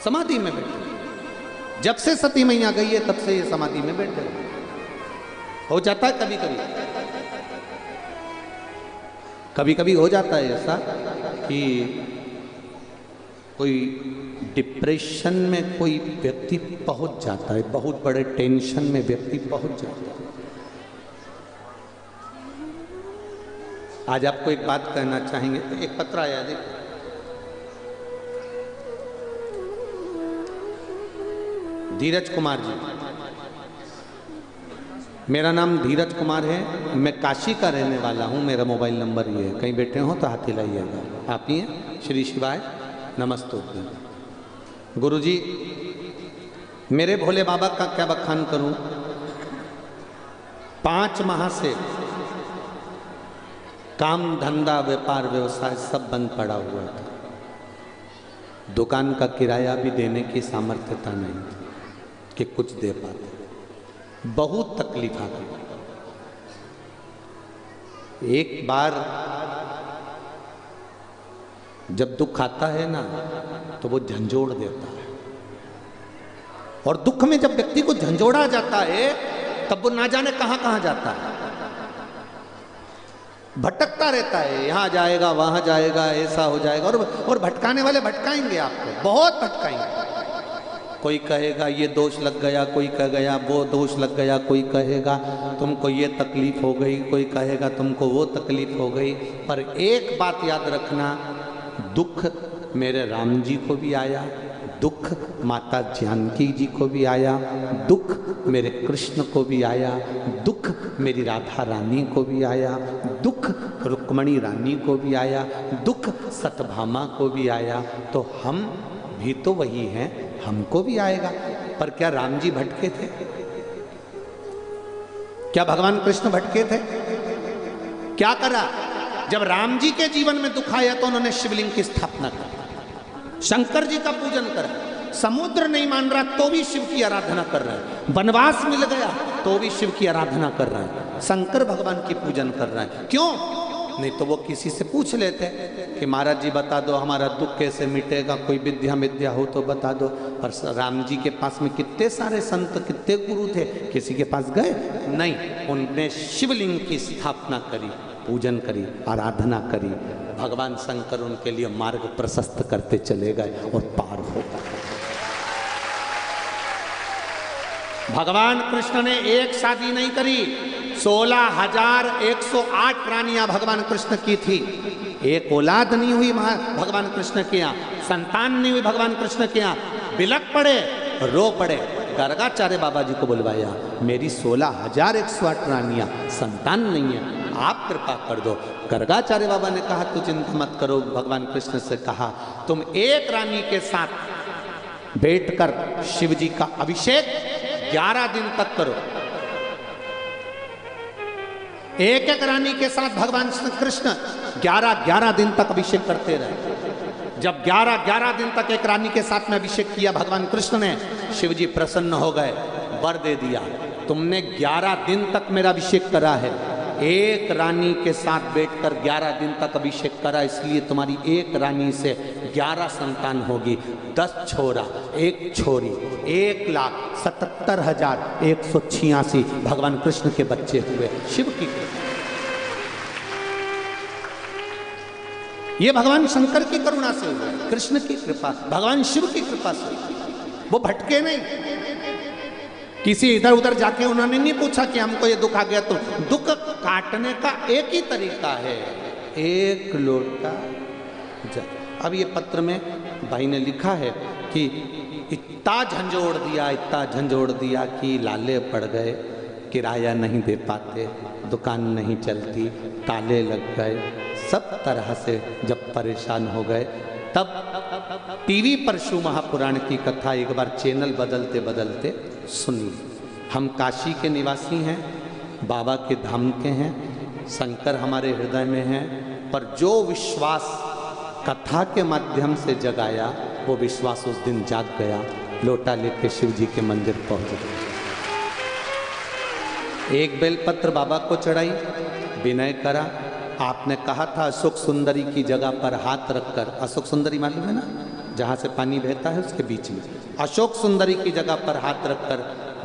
समाधि में बैठे। जब से सती मैया गई है तब से ये समाधि में बैठे हुए। हो जाता है कभी कभी, कभी कभी हो जाता है ऐसा कि कोई डिप्रेशन में कोई व्यक्ति पहुंच जाता है, बहुत बड़े टेंशन में व्यक्ति पहुंच जाता है। आज आपको एक बात कहना चाहेंगे। एक पत्र आया, देखो, धीरज कुमार जी। मेरा नाम धीरज कुमार है, मैं काशी का रहने वाला हूँ। मेरा मोबाइल नंबर ये है, कहीं बैठे हो तो हाथ हिलाइएगा। आप ही हैं? श्री शिवाय नमस्ते। गुरुजी, मेरे भोले बाबा का क्या बखान करूं। 5 माह से काम धंधा व्यापार व्यवसाय सब बंद पड़ा हुआ था। दुकान का किराया भी देने की सामर्थ्यता नहीं थी कि कुछ दे पाते। बहुत तकलीफ आ गई। एक बार जब दुख आता है ना तो वो झंझोड़ देता है, और दुख में जब व्यक्ति को झंझोड़ा जाता है तब वो ना जाने कहां कहां जाता है, भटकता रहता है। यहां जाएगा वहां जाएगा, ऐसा हो जाएगा। और भटकाने वाले भटकाएंगे आपको, बहुत भटकाएंगे। कोई कहेगा ये दोष लग गया, कोई कह गया वो दोष लग गया, कोई कहेगा तुमको ये तकलीफ हो गई, कोई कहेगा तुमको वो तकलीफ हो गई। पर एक बात याद रखना, दुख मेरे राम जी को भी आया, दुख माता जानकी जी को भी आया, दुख मेरे कृष्ण को भी आया, दुख मेरी राधा रानी को भी आया, दुख रुक्मणी रानी को भी आया, दुख सतभामा को भी आया। तो हम भी तो वही हैं, हमको भी आएगा। पर क्या राम जी भटके थे? क्या भगवान कृष्ण भटके थे? क्या करा? जब राम जी के जीवन में दुख आया तो उन्होंने शिवलिंग की स्थापना की, शंकर जी का पूजन करा। समुद्र नहीं मान रहा तो भी शिव की आराधना कर रहा है, वनवास मिल गया तो भी शिव की आराधना कर रहा है, शंकर भगवान की पूजन कर रहा है। क्यों? नहीं तो वो किसी से पूछ लेते कि महाराज जी बता दो हमारा दुख कैसे मिटेगा, कोई विद्या हो तो बता दो। पर राम जी के पास में कितने सारे संत, कितने गुरु थे, किसी के पास गए नहीं। उनने शिवलिंग की स्थापना करी, पूजन करी, आराधना करी। भगवान शंकर उनके लिए मार्ग प्रशस्त करते चले गए और पार हो गए। भगवान कृष्ण ने एक शादी नहीं करी, 16,108 रानियां भगवान कृष्ण की थी। एक औलाद नहीं हुई भगवान कृष्ण के यहाँ, संतान नहीं हुई भगवान कृष्ण के यहाँ। बिलक पड़े, रो पड़े, गर्गाचार्य बाबा जी को बुलवाया, मेरी 16,108 रानियां, संतान नहीं है, आप कृपा कर दो। गर्गाचार्य बाबा ने कहा तू चिंता मत करो। भगवान कृष्ण से कहा तुम एक रानी के साथ बैठकर शिव जी का अभिषेक 11 दिन तक करो। एक एक रानी के साथ भगवान कृष्ण 11 दिन तक अभिषेक करते रहे। जब 11 दिन तक एक रानी के साथ में अभिषेक किया भगवान कृष्ण ने, शिव जी प्रसन्न हो गए, वर दे दिया तुमने 11 दिन तक मेरा अभिषेक करा है, एक रानी के साथ बैठकर 11 दिन तक अभिषेक करा, इसलिए तुम्हारी एक रानी से 11 संतान होगी। 10 छोरा 1 छोरी, 1,77,186 भगवान कृष्ण के बच्चे हुए। शिव की कृपा, ये भगवान शंकर की करुणा से हुआ, कृष्ण की कृपा, भगवान शिव की कृपा से। वो भटके नहीं, किसी इधर उधर जाके उन्होंने नहीं पूछा कि हमको ये दुख आ गया। तो दुख काटने का एक ही तरीका है, एक लोटा जल। अब ये पत्र में भाई ने लिखा है कि इतना झंझोड़ दिया कि लाले पड़ गए, किराया नहीं दे पाते, दुकान नहीं चलती, ताले लग गए, सब तरह से जब परेशान हो गए, तब टीवी पर शिव महापुराण की कथा एक बार चैनल बदलते बदलते सुनी। हम काशी के निवासी हैं, बाबा के धाम के हैं, शंकर हमारे हृदय में हैं, पर जो विश्वास कथा के माध्यम से जगाया वो विश्वास उस दिन जाग गया। लोटा लेके शिव जी के मंदिर पहुंच गए, एक बेलपत्र बाबा को चढ़ाई, विनय करा। आपने कहा था अशोक सुंदरी की जगह पर हाथ रखकर, अशोक सुंदरी मालूम है ना, जहाँ से पानी बहता है उसके बीच में, अशोक सुंदरी की जगह पर हाथ रखकर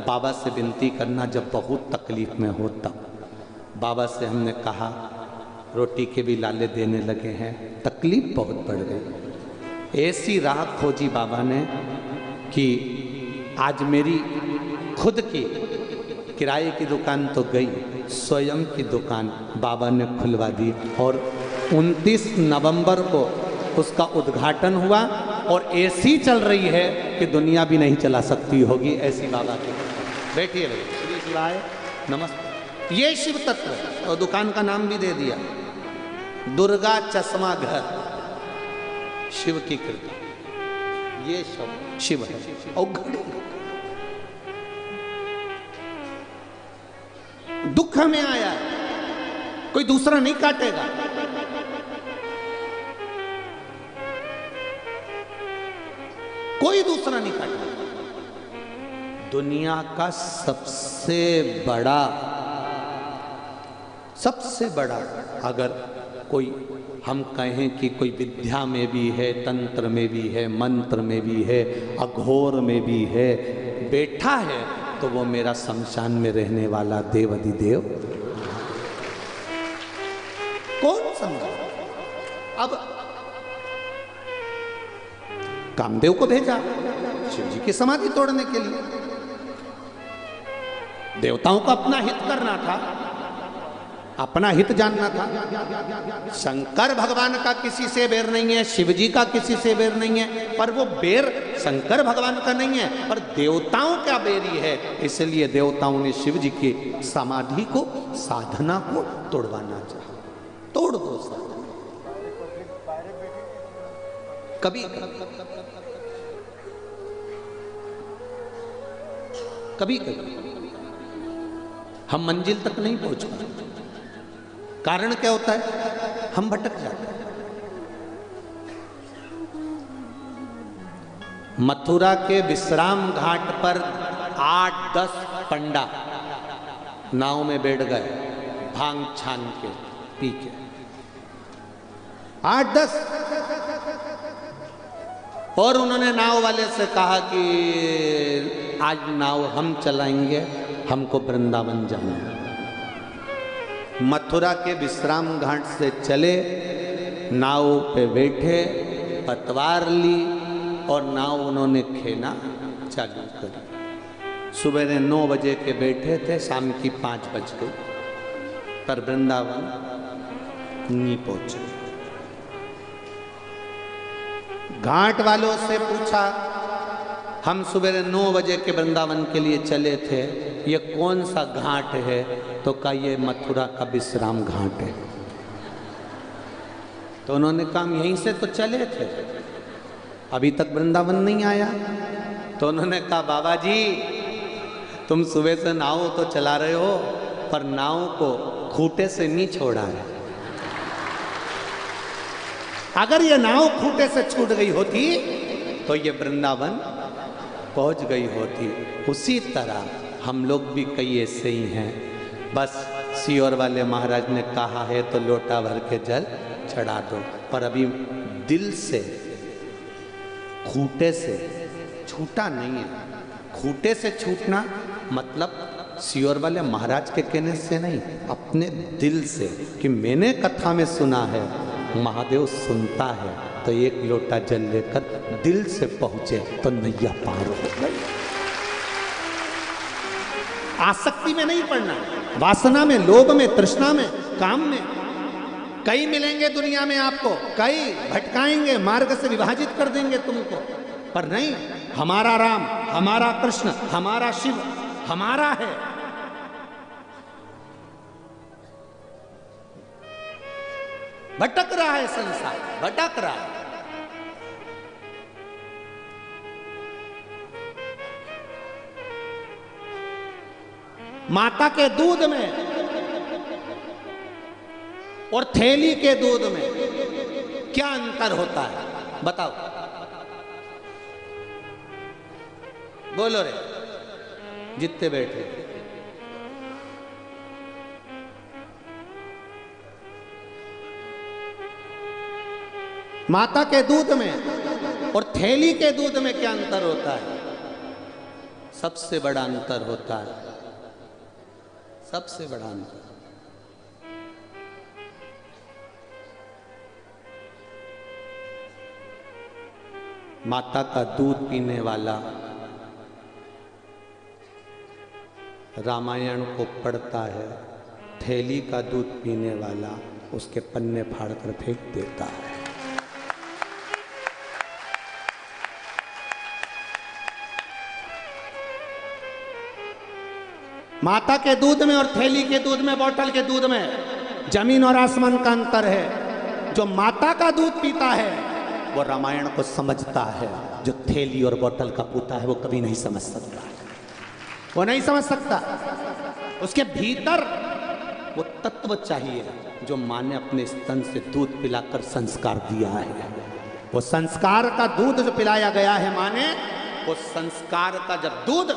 बाबा से विनती करना जब बहुत तकलीफ में हो तब। बाबा से हमने कहा रोटी के भी लाले देने लगे हैं, तकलीफ बहुत बढ़ गई। ऐसी राह खोजी बाबा ने कि आज मेरी खुद की किराए की दुकान तो गई, स्वयं की दुकान बाबा ने खुलवा दी और 29 नवंबर को उसका उद्घाटन हुआ और ऐसी चल रही है कि दुनिया भी नहीं चला सकती होगी, ऐसी बाबा की। बैठिए श्री शिवाय नमस्ते। ये शिव तत्व है और दुकान का नाम भी दे दिया दुर्गा चश्मा घर, शिव की कृपा। ये शिव है और घड़ी दुख में आया, कोई दूसरा नहीं काटेगा। कोई दूसरा नहीं काटेगा। दुनिया का सबसे बड़ा अगर कोई हम कहें कि कोई विद्या में भी है, तंत्र में भी है, मंत्र में भी है, अघोर में भी है, बैठा है, तो वो मेरा शमशान में रहने वाला देव अधिदेव। कौन समझा? अब कामदेव को भेजा शिव जी की समाधि तोड़ने के लिए। देवताओं को अपना हित करना था, अपना हित जानना था। शंकर भगवान का किसी से बैर नहीं है, शिव जी का किसी से बैर नहीं है, पर वो बैर शंकर भगवान का नहीं है, पर देवताओं का बैरी है। इसलिए देवताओं ने शिव जी की समाधि को, साधना को तोड़वाना चाहा। तोड़ दो साधना। कभी हम मंजिल तक नहीं पहुंच पाते। कारण क्या होता है? हम भटक जाते हैं। मथुरा के विश्राम घाट पर 8-10 पंडा नाव में बैठ गए, भांग छान के पी के। 8-10 और उन्होंने नाव वाले से कहा कि आज नाव हम चलाएंगे, हमको वृंदावन जाना है। मथुरा के विश्राम घाट से चले, नाव पे बैठे, पतवार ली और नाव उन्होंने खेना चालू करी। सुबह 9 बजे के बैठे थे, शाम की 5 बज गई, पर वृंदावन नहीं पहुंचे। घाट वालों से पूछा, हम सुबह 9 बजे के वृंदावन के लिए चले थे, ये कौन सा घाट है? तो कहा ये मथुरा का विश्राम घाट है। तो उन्होंने कहा यहीं से तो चले थे, अभी तक वृंदावन नहीं आया। तो उन्होंने कहा बाबा जी, तुम सुबह से नाव तो चला रहे हो, पर नाव को खूंटे से नहीं छोड़ा है। अगर ये नाव खूंटे से छूट गई होती तो ये वृंदावन पहुंच गई होती। उसी तरह हम लोग भी कई ऐसे ही हैं। बस सीहोर वाले महाराज ने कहा है तो लोटा भर के जल चढ़ा दो, पर अभी दिल से, खूंटे से छूटा नहीं है। खूंटे से छूटना मतलब सीहोर वाले महाराज के कहने से नहीं, अपने दिल से, कि मैंने कथा में सुना है महादेव सुनता है, तो एक लोटा जल लेकर दिल से पहुंचे तो नैया पार हो गई। आसक्ति में नहीं पड़ना, वासना में, लोभ में, तृष्णा में, काम में। कई मिलेंगे दुनिया में आपको, कई भटकाएंगे, मार्ग से विभाजित कर देंगे तुमको, पर नहीं, हमारा राम, हमारा कृष्ण, हमारा शिव हमारा है। भटक रहा है संसार, भटक रहा है। माता के दूध में और थैली के दूध में क्या अंतर होता है बताओ? बोलो रे जितने बैठे। माता के दूध में और थैली के दूध में क्या अंतर होता है? सबसे बड़ा अंतर होता है, सबसे बड़ा अंतर। माता का दूध पीने वाला रामायण को पढ़ता है, थैली का दूध पीने वाला उसके पन्ने फाड़कर फेंक देता है। माता के दूध में और थैली के दूध में, बोतल के दूध में जमीन और आसमान का अंतर है। जो माता का दूध पीता है वो रामायण को समझता है, जो थैली और बोतल का पीता है वो कभी नहीं समझ सकता, वो नहीं समझ सकता। उसके भीतर वो तत्व चाहिए जो माँ ने अपने स्तन से दूध पिलाकर संस्कार दिया है। वो संस्कार का दूध जो पिलाया गया है माँ ने, वो संस्कार का जब दूध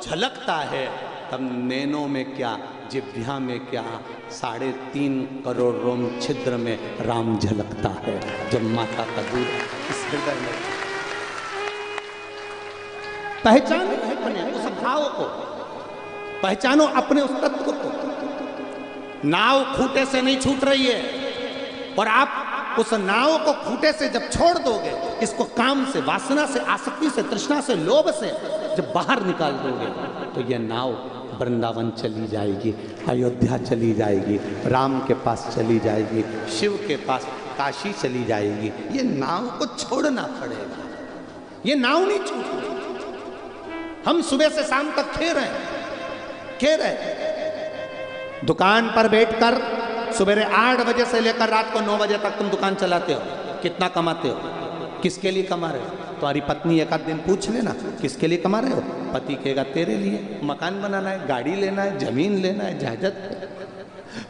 झलकता है तब नैनों में क्या, जिह्वा में क्या, 3.5 करोड़ रोम छिद्र में राम झलकता है जब माता का दूध इस हृदय में। पहचानो अपने उस भाव को, पहचानो अपने उस तत्व को। नाव खूंटे से नहीं छूट रही है, और आप उस नाव को खूंटे से जब छोड़ दोगे, इसको काम से, वासना से, आसक्ति से, तृष्णा से, लोभ से जब बाहर निकाल दोगे, तो यह नाव वृंदावन चली जाएगी, अयोध्या चली जाएगी, राम के पास चली जाएगी, शिव के पास, काशी चली जाएगी। ये नाव को छोड़ना पड़ेगा, ये नाव नहीं छूट रही। हम सुबह से शाम तक खेर रहे। दुकान पर बैठकर सुबह 8 बजे से लेकर रात को 9 बजे तक तुम दुकान चलाते हो, कितना कमाते हो? किसके लिए कमा रहे हो? तुम्हारी पत्नी एक आध दिन पूछ लेना किसके लिए कमा रहे हो? पति कहेगा तेरे लिए, मकान बनाना है, गाड़ी लेना है, जमीन लेना है, जायदाद।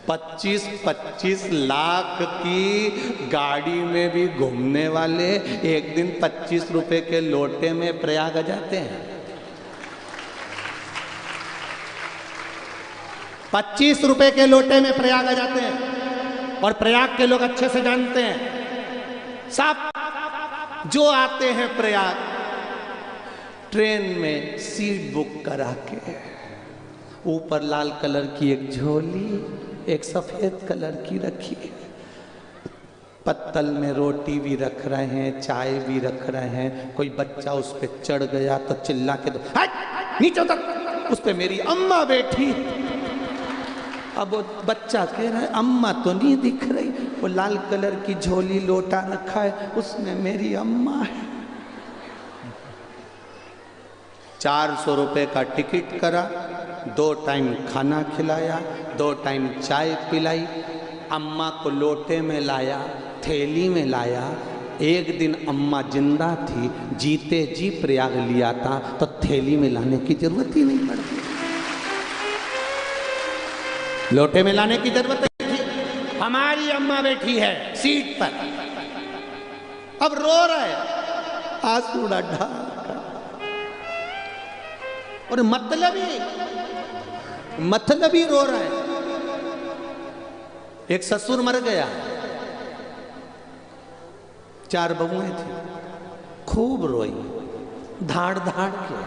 25-25 लाख की गाड़ी में भी घूमने वाले एक दिन 25 रुपए के लोटे में प्रयाग जाते हैं। 25 रुपए के लोटे में प्रयाग जाते हैं, और प्रयाग के लोग अच्छे से जानते हैं। सब जो आते हैं प्रयाग ट्रेन में सीट बुक करा के, ऊपर लाल कलर की एक झोली, एक सफेद कलर की रखी, पत्तल में रोटी भी रख रहे हैं, चाय भी रख रहे हैं। कोई बच्चा उस पर चढ़ गया तो चिल्ला के दो, नीचे उतर, उस पर मेरी अम्मा बैठी। अब वो बच्चा कह रहा है अम्मा तो नहीं दिख रही, वो लाल कलर की झोली लोटा रखा है, उसमें मेरी अम्मा है। 400 रुपए का टिकट करा, 2 टाइम खाना खिलाया, 2 टाइम चाय पिलाई, अम्मा को लोटे में लाया, थैली में लाया। एक दिन अम्मा जिंदा थी, जीते जी प्रयाग लिया था, तो थैली में लाने की जरूरत ही नहीं पड़ती, लोटे में लाने की जरूरत नहीं थी। हमारी अम्मा बैठी है सीट पर, अब रो रहे, आंसू ढाल, और मतलब ही मतलब ही रो रहा है। एक ससुर मर गया, 4 बहुएं थी, खूब रोई, धाड़ धाड़ के,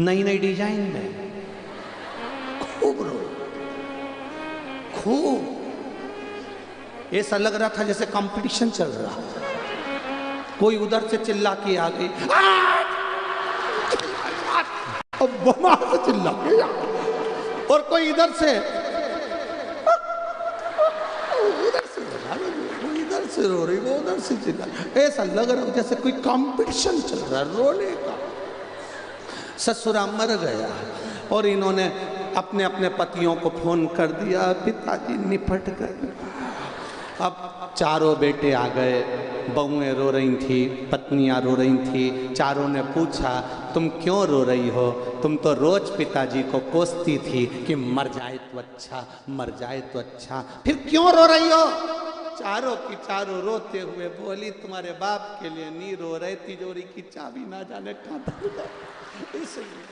नई नई डिजाइन में, खूब रोई, खूब। ऐसा लग रहा था जैसे कंपटीशन चल रहा। कोई उधर से चिल्ला के आ गई, अब बमा से चिल्ला के आ, और कोई इधर से रो रही, वो उधर से चिल्ला। ऐसा लग रहा जैसे कोई कंपटीशन चल रहा है रोने का। ससुरा मर गया और इन्होंने अपने अपने पतियों को फोन कर दिया, पिताजी निपट गए। अब चारों बेटे आ गए, बहुएं रो रही थी, पत्नियां रो रही थी। चारों ने पूछा, तुम क्यों रो रही हो? तुम तो रोज पिताजी को कोसती थी कि मर जाए तो अच्छा, मर जाए तो अच्छा, फिर क्यों रो रही हो? चारों की चारों रोते हुए बोली, तुम्हारे बाप के लिए नहीं रो रहे, तिजोरी की चाबी ना जाने कहां धर गए, इसलिए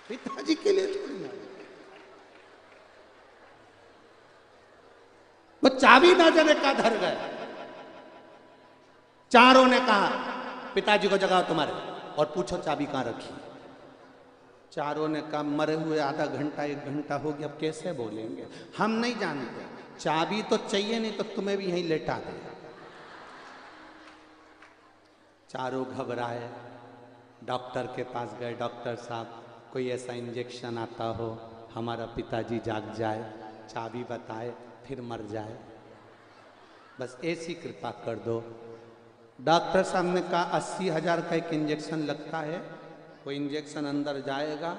पिताजी के लिए थोड़ी ना, वो चाबी ना जाने कहां धर गए। चारों ने कहा, पिताजी को जगाओ तुम्हारे और पूछो चाबी कहां रखी। चारों ने कहा, मरे हुए आधा घंटा 1 घंटा हो गया, अब कैसे बोलेंगे, हम नहीं जानते, चाबी तो चाहिए, नहीं तो तुम्हें भी यहीं लेटा दे। चारों घबराए, डॉक्टर के पास गए। डॉक्टर साहब, कोई ऐसा इंजेक्शन आता हो हमारा पिताजी जाग जाए, चाबी बताए, फिर मर जाए, बस ऐसी कृपा कर दो। डॉक्टर साहब ने कहा 80,000 का एक इंजेक्शन लगता है, वो इंजेक्शन अंदर जाएगा,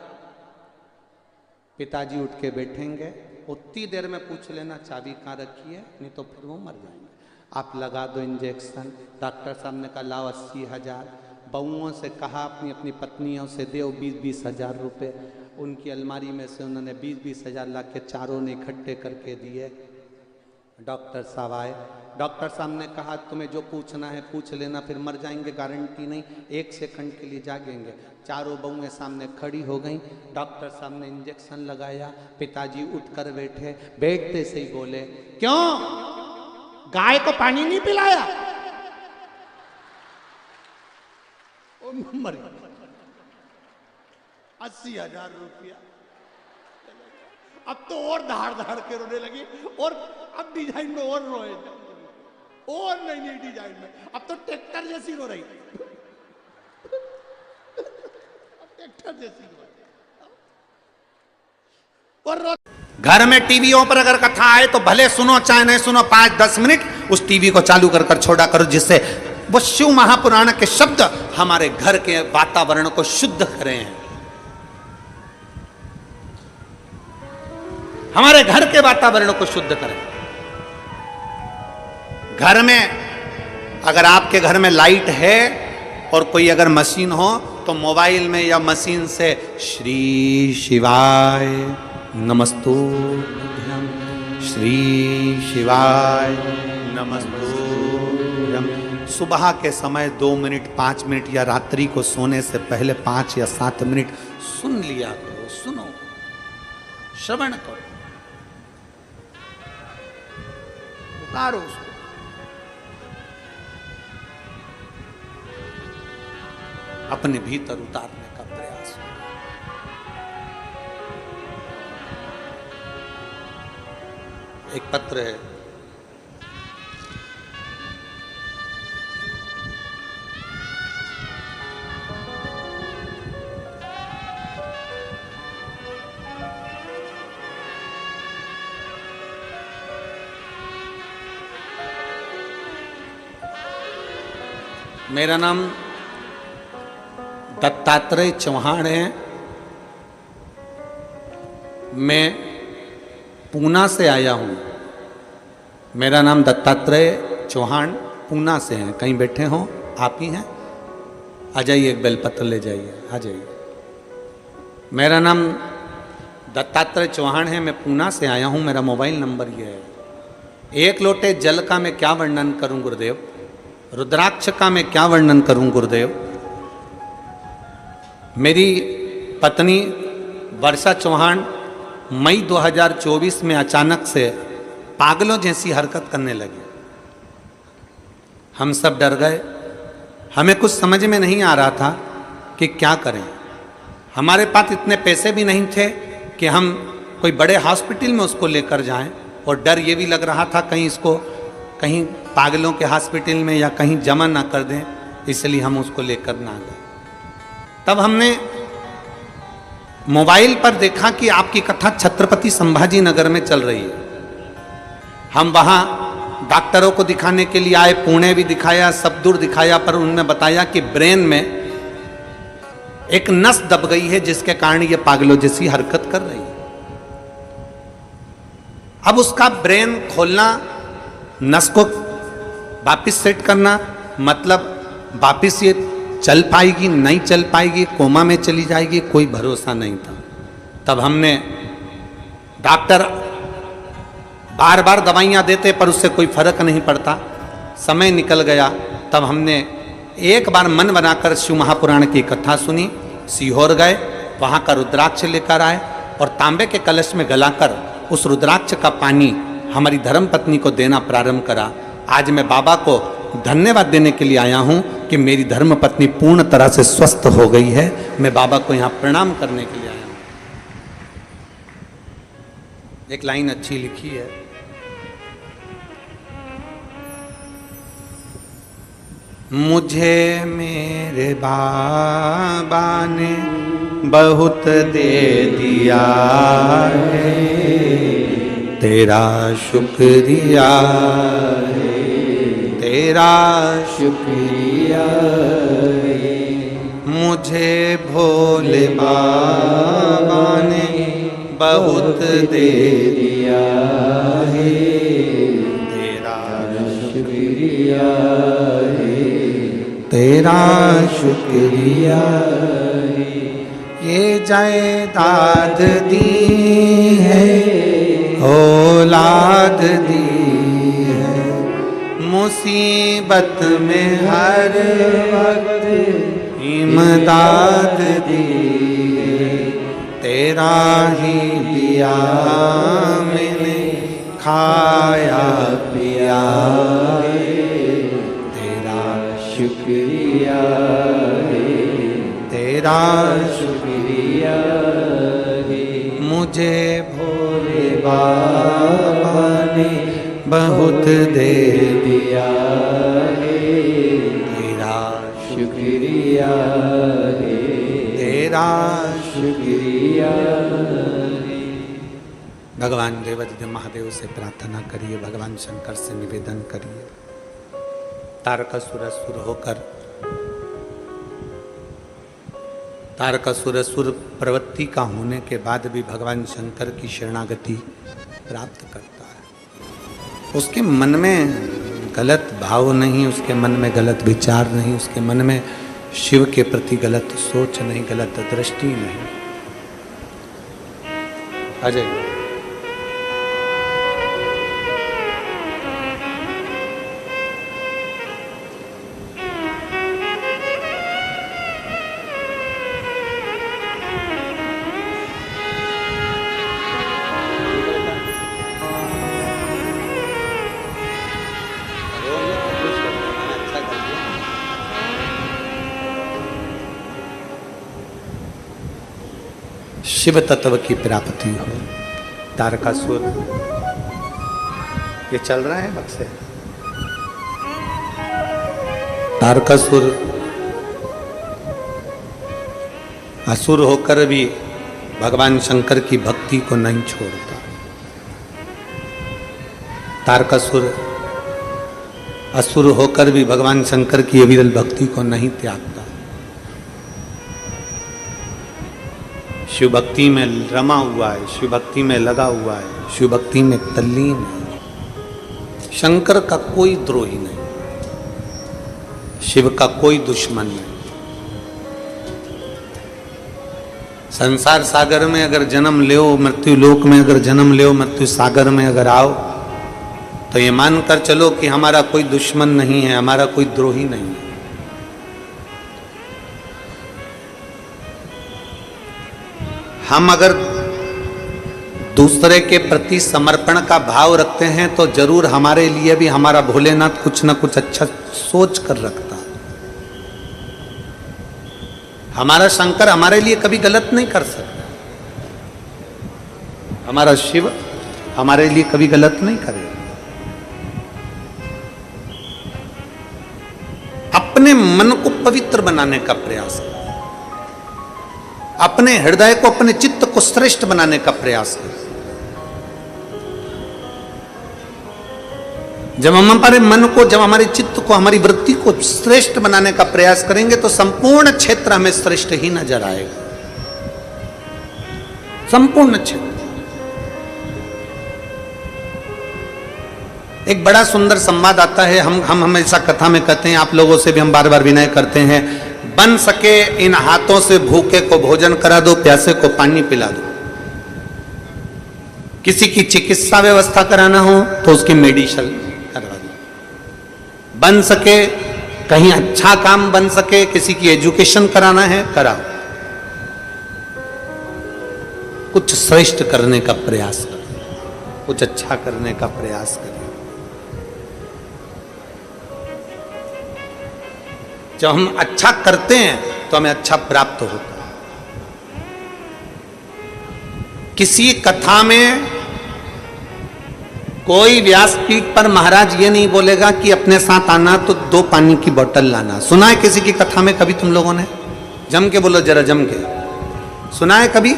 पिताजी उठ के बैठेंगे, उतनी देर में पूछ लेना चाबी कहाँ रखी है, नहीं तो फिर वो मर जाएंगे, आप लगा दो इंजेक्शन। डॉक्टर साहब ने कहा लाओ 80,000। बहुओं से कहा, अपनी अपनी पत्नियों से दे 20-20 हज़ार रुपये। उनकी अलमारी में से उन्होंने 20-20 हज़ार ला के चारों ने इकट्ठे करके दिए। डॉक्टर साहब आए। डॉक्टर साहब ने कहा, तुम्हें जो पूछना है पूछ लेना, फिर मर जाएंगे गारंटी नहीं, 1 सेकंड के लिए जागेंगे। चारों बहुएं सामने खड़ी हो गई। डॉक्टर साहब ने इंजेक्शन लगाया, पिताजी उठकर बैठे। बैठते से ही बोले, क्यों गाय को पानी नहीं पिलाया? मर गई। 80,000 रुपया। अब तो और धाड़ धाड़ के रोने लगी, और अब डिजाइन में और रोए, और नई नई डिजाइन में, अब तो ट्रैक्टर जैसी रो रही, अब ट्रैक्टर जैसी रो रही। और घर में टीवियों पर अगर कथा आए तो भले सुनो चाहे नहीं सुनो, 5-10 मिनट उस टीवी को चालू कर छोड़ा करो, जिससे वो शिव महापुराण के शब्द हमारे घर के वातावरण को शुद्ध करें, हमारे घर के वातावरण को शुद्ध करें। घर में अगर आपके घर में लाइट है और कोई अगर मशीन हो तो मोबाइल में या मशीन से श्री शिवाय नमस्तुभ्यं, श्री शिवाय नमस्तुभ्यं। सुबह के समय 2 मिनट 5 मिनट या रात्रि को सोने से पहले 5 या 7 मिनट सुन लिया करो, सुनो, श्रवण करो, उतारो उसको। अपने भीतर उतारने का प्रयास करो। एक पत्र है, मेरा नाम दत्तात्रेय चौहान है, मैं पूना से आया हूँ। मेरा नाम दत्तात्रेय चौहान पूना से हैं। कहीं बैठे हों आप ही हैं? आ जाइए, एक बेलपत्र ले जाइए, आ जाइए। मेरा नाम दत्तात्रेय चौहान है, मैं पूना से आया हूँ। मेरा मोबाइल नंबर ये है। 1 लोटे जल का मैं क्या वर्णन करूँ गुरुदेव, रुद्राक्ष का मैं क्या वर्णन करूं गुरुदेव। मेरी पत्नी वर्षा चौहान मई 2024 में अचानक से पागलों जैसी हरकत करने लगी। हम सब डर गए, हमें कुछ समझ में नहीं आ रहा था कि क्या करें। हमारे पास इतने पैसे भी नहीं थे कि हम कोई बड़े हॉस्पिटल में उसको लेकर जाएं, और डर ये भी लग रहा था कहीं इसको कहीं पागलों के हॉस्पिटल में या कहीं जमा ना कर दें, इसलिए हम उसको लेकर ना गए। तब हमने मोबाइल पर देखा कि आपकी कथा छत्रपति संभाजी नगर में चल रही है। हम वहाँ डॉक्टरों को दिखाने के लिए आए, पुणे भी दिखाया, सब दूर दिखाया, पर उन्होंने बताया कि ब्रेन में एक नस दब गई है जिसके कारण ये पागलों जैसी हरकत कर रही है। अब उसका ब्रेन खोलना, नस को वापिस सेट करना, मतलब वापिस ये चल पाएगी नहीं चल पाएगी, कोमा में चली जाएगी, कोई भरोसा नहीं था। तब हमने डॉक्टर बार बार दवाइयाँ देते पर उससे कोई फर्क नहीं पड़ता। समय निकल गया, तब हमने एक बार मन बनाकर शिव महापुराण की कथा सुनी। सीहोर गए, वहाँ का रुद्राक्ष लेकर आए और तांबे के कलश में गलाकर उस रुद्राक्ष का पानी हमारी धर्मपत्नी को देना प्रारंभ करा। आज मैं बाबा को धन्यवाद देने के लिए आया हूँ कि मेरी धर्मपत्नी पूर्ण तरह से स्वस्थ हो गई है। मैं बाबा को यहाँ प्रणाम करने के लिए आया हूँ। एक लाइन अच्छी लिखी है, मुझे मेरे बाबा ने बहुत दे दिया है, तेरा शुक्रिया है, तेरा शुक्रिया है। मुझे भोले बाबा ने बहुत दे दिया है, तेरा शुक्रिया है, तेरा शुक्रिया है। ये जायदाद दी है, औलाद दी है, मुसीबत में हर वक्त इमदाद दी है, तेरा ही दिया मैंने खाया पिया है, तेरा शुक्रिया है, तेरा शुक्रिया है। मुझे भोले बाबा ने बहुत दे दिया है, तेरा शुक्रिया है, तेरा शुक्रिया है। भगवान देवाधिदेव महादेव से प्रार्थना करिए, भगवान शंकर से निवेदन करिए। तारकासुर होकर तारकासुर प्रवृत्ति का होने के बाद भी भगवान शंकर की शरणागति प्राप्त करता है। उसके मन में गलत भाव नहीं, उसके मन में गलत विचार नहीं, उसके मन में शिव के प्रति गलत सोच नहीं, गलत दृष्टि नहीं। अजय शिव तत्व की प्राप्ति हो। तारकासुर ये चल रहा है बक्से। तारकासुर असुर होकर भी भगवान शंकर की भक्ति को नहीं छोड़ता। तारकासुर असुर होकर भी भगवान शंकर की अविरल भक्ति को नहीं त्यागता। शिव भक्ति में रमा हुआ है, शिव भक्ति में लगा हुआ है, शिव भक्ति में तल्लीन है। शंकर का कोई द्रोही नहीं, शिव का कोई दुश्मन नहीं। संसार सागर में अगर जन्म ले, मृत्यु लोक में अगर जन्म ले, मृत्यु सागर में अगर आओ, तो ये मानकर चलो कि हमारा कोई दुश्मन नहीं है, हमारा कोई द्रोही नहीं है। हम अगर दूसरे के प्रति समर्पण का भाव रखते हैं तो जरूर हमारे लिए भी हमारा भोलेनाथ कुछ ना कुछ अच्छा सोच कर रखता है। हमारा शंकर हमारे लिए कभी गलत नहीं कर सकता, हमारा शिव हमारे लिए कभी गलत नहीं करेगा। अपने मन को पवित्र बनाने का प्रयास करें, अपने हृदय को, अपने चित्त को श्रेष्ठ बनाने का प्रयास करें। जब हम हमारे मन को, जब हमारे चित्त को, हमारी वृत्ति को श्रेष्ठ बनाने का प्रयास करेंगे तो संपूर्ण क्षेत्र हमें श्रेष्ठ ही नजर आएगा। संपूर्ण क्षेत्र। एक बड़ा सुंदर संवाद आता है, हम हमेशा कथा में कहते हैं, आप लोगों से भी हम बार बार विनय करते हैं, बन सके इन हाथों से भूखे को भोजन करा दो, प्यासे को पानी पिला दो। किसी की चिकित्सा व्यवस्था कराना हो तो उसकी मेडिसिन करवा दो। बन सके कहीं अच्छा काम बन सके, किसी की एजुकेशन कराना है कराओ। कुछ श्रेष्ठ करने का प्रयास करो, कुछ अच्छा करने का प्रयास करो। जब हम अच्छा करते हैं तो हमें अच्छा प्राप्त होता है। किसी कथा में कोई व्यासपीठ पर महाराज ये नहीं बोलेगा कि अपने साथ आना तो 2 पानी की बोतल लाना। सुना है किसी की कथा में कभी तुम लोगों ने? जम के बोलो जरा, जम के। सुना है कभी?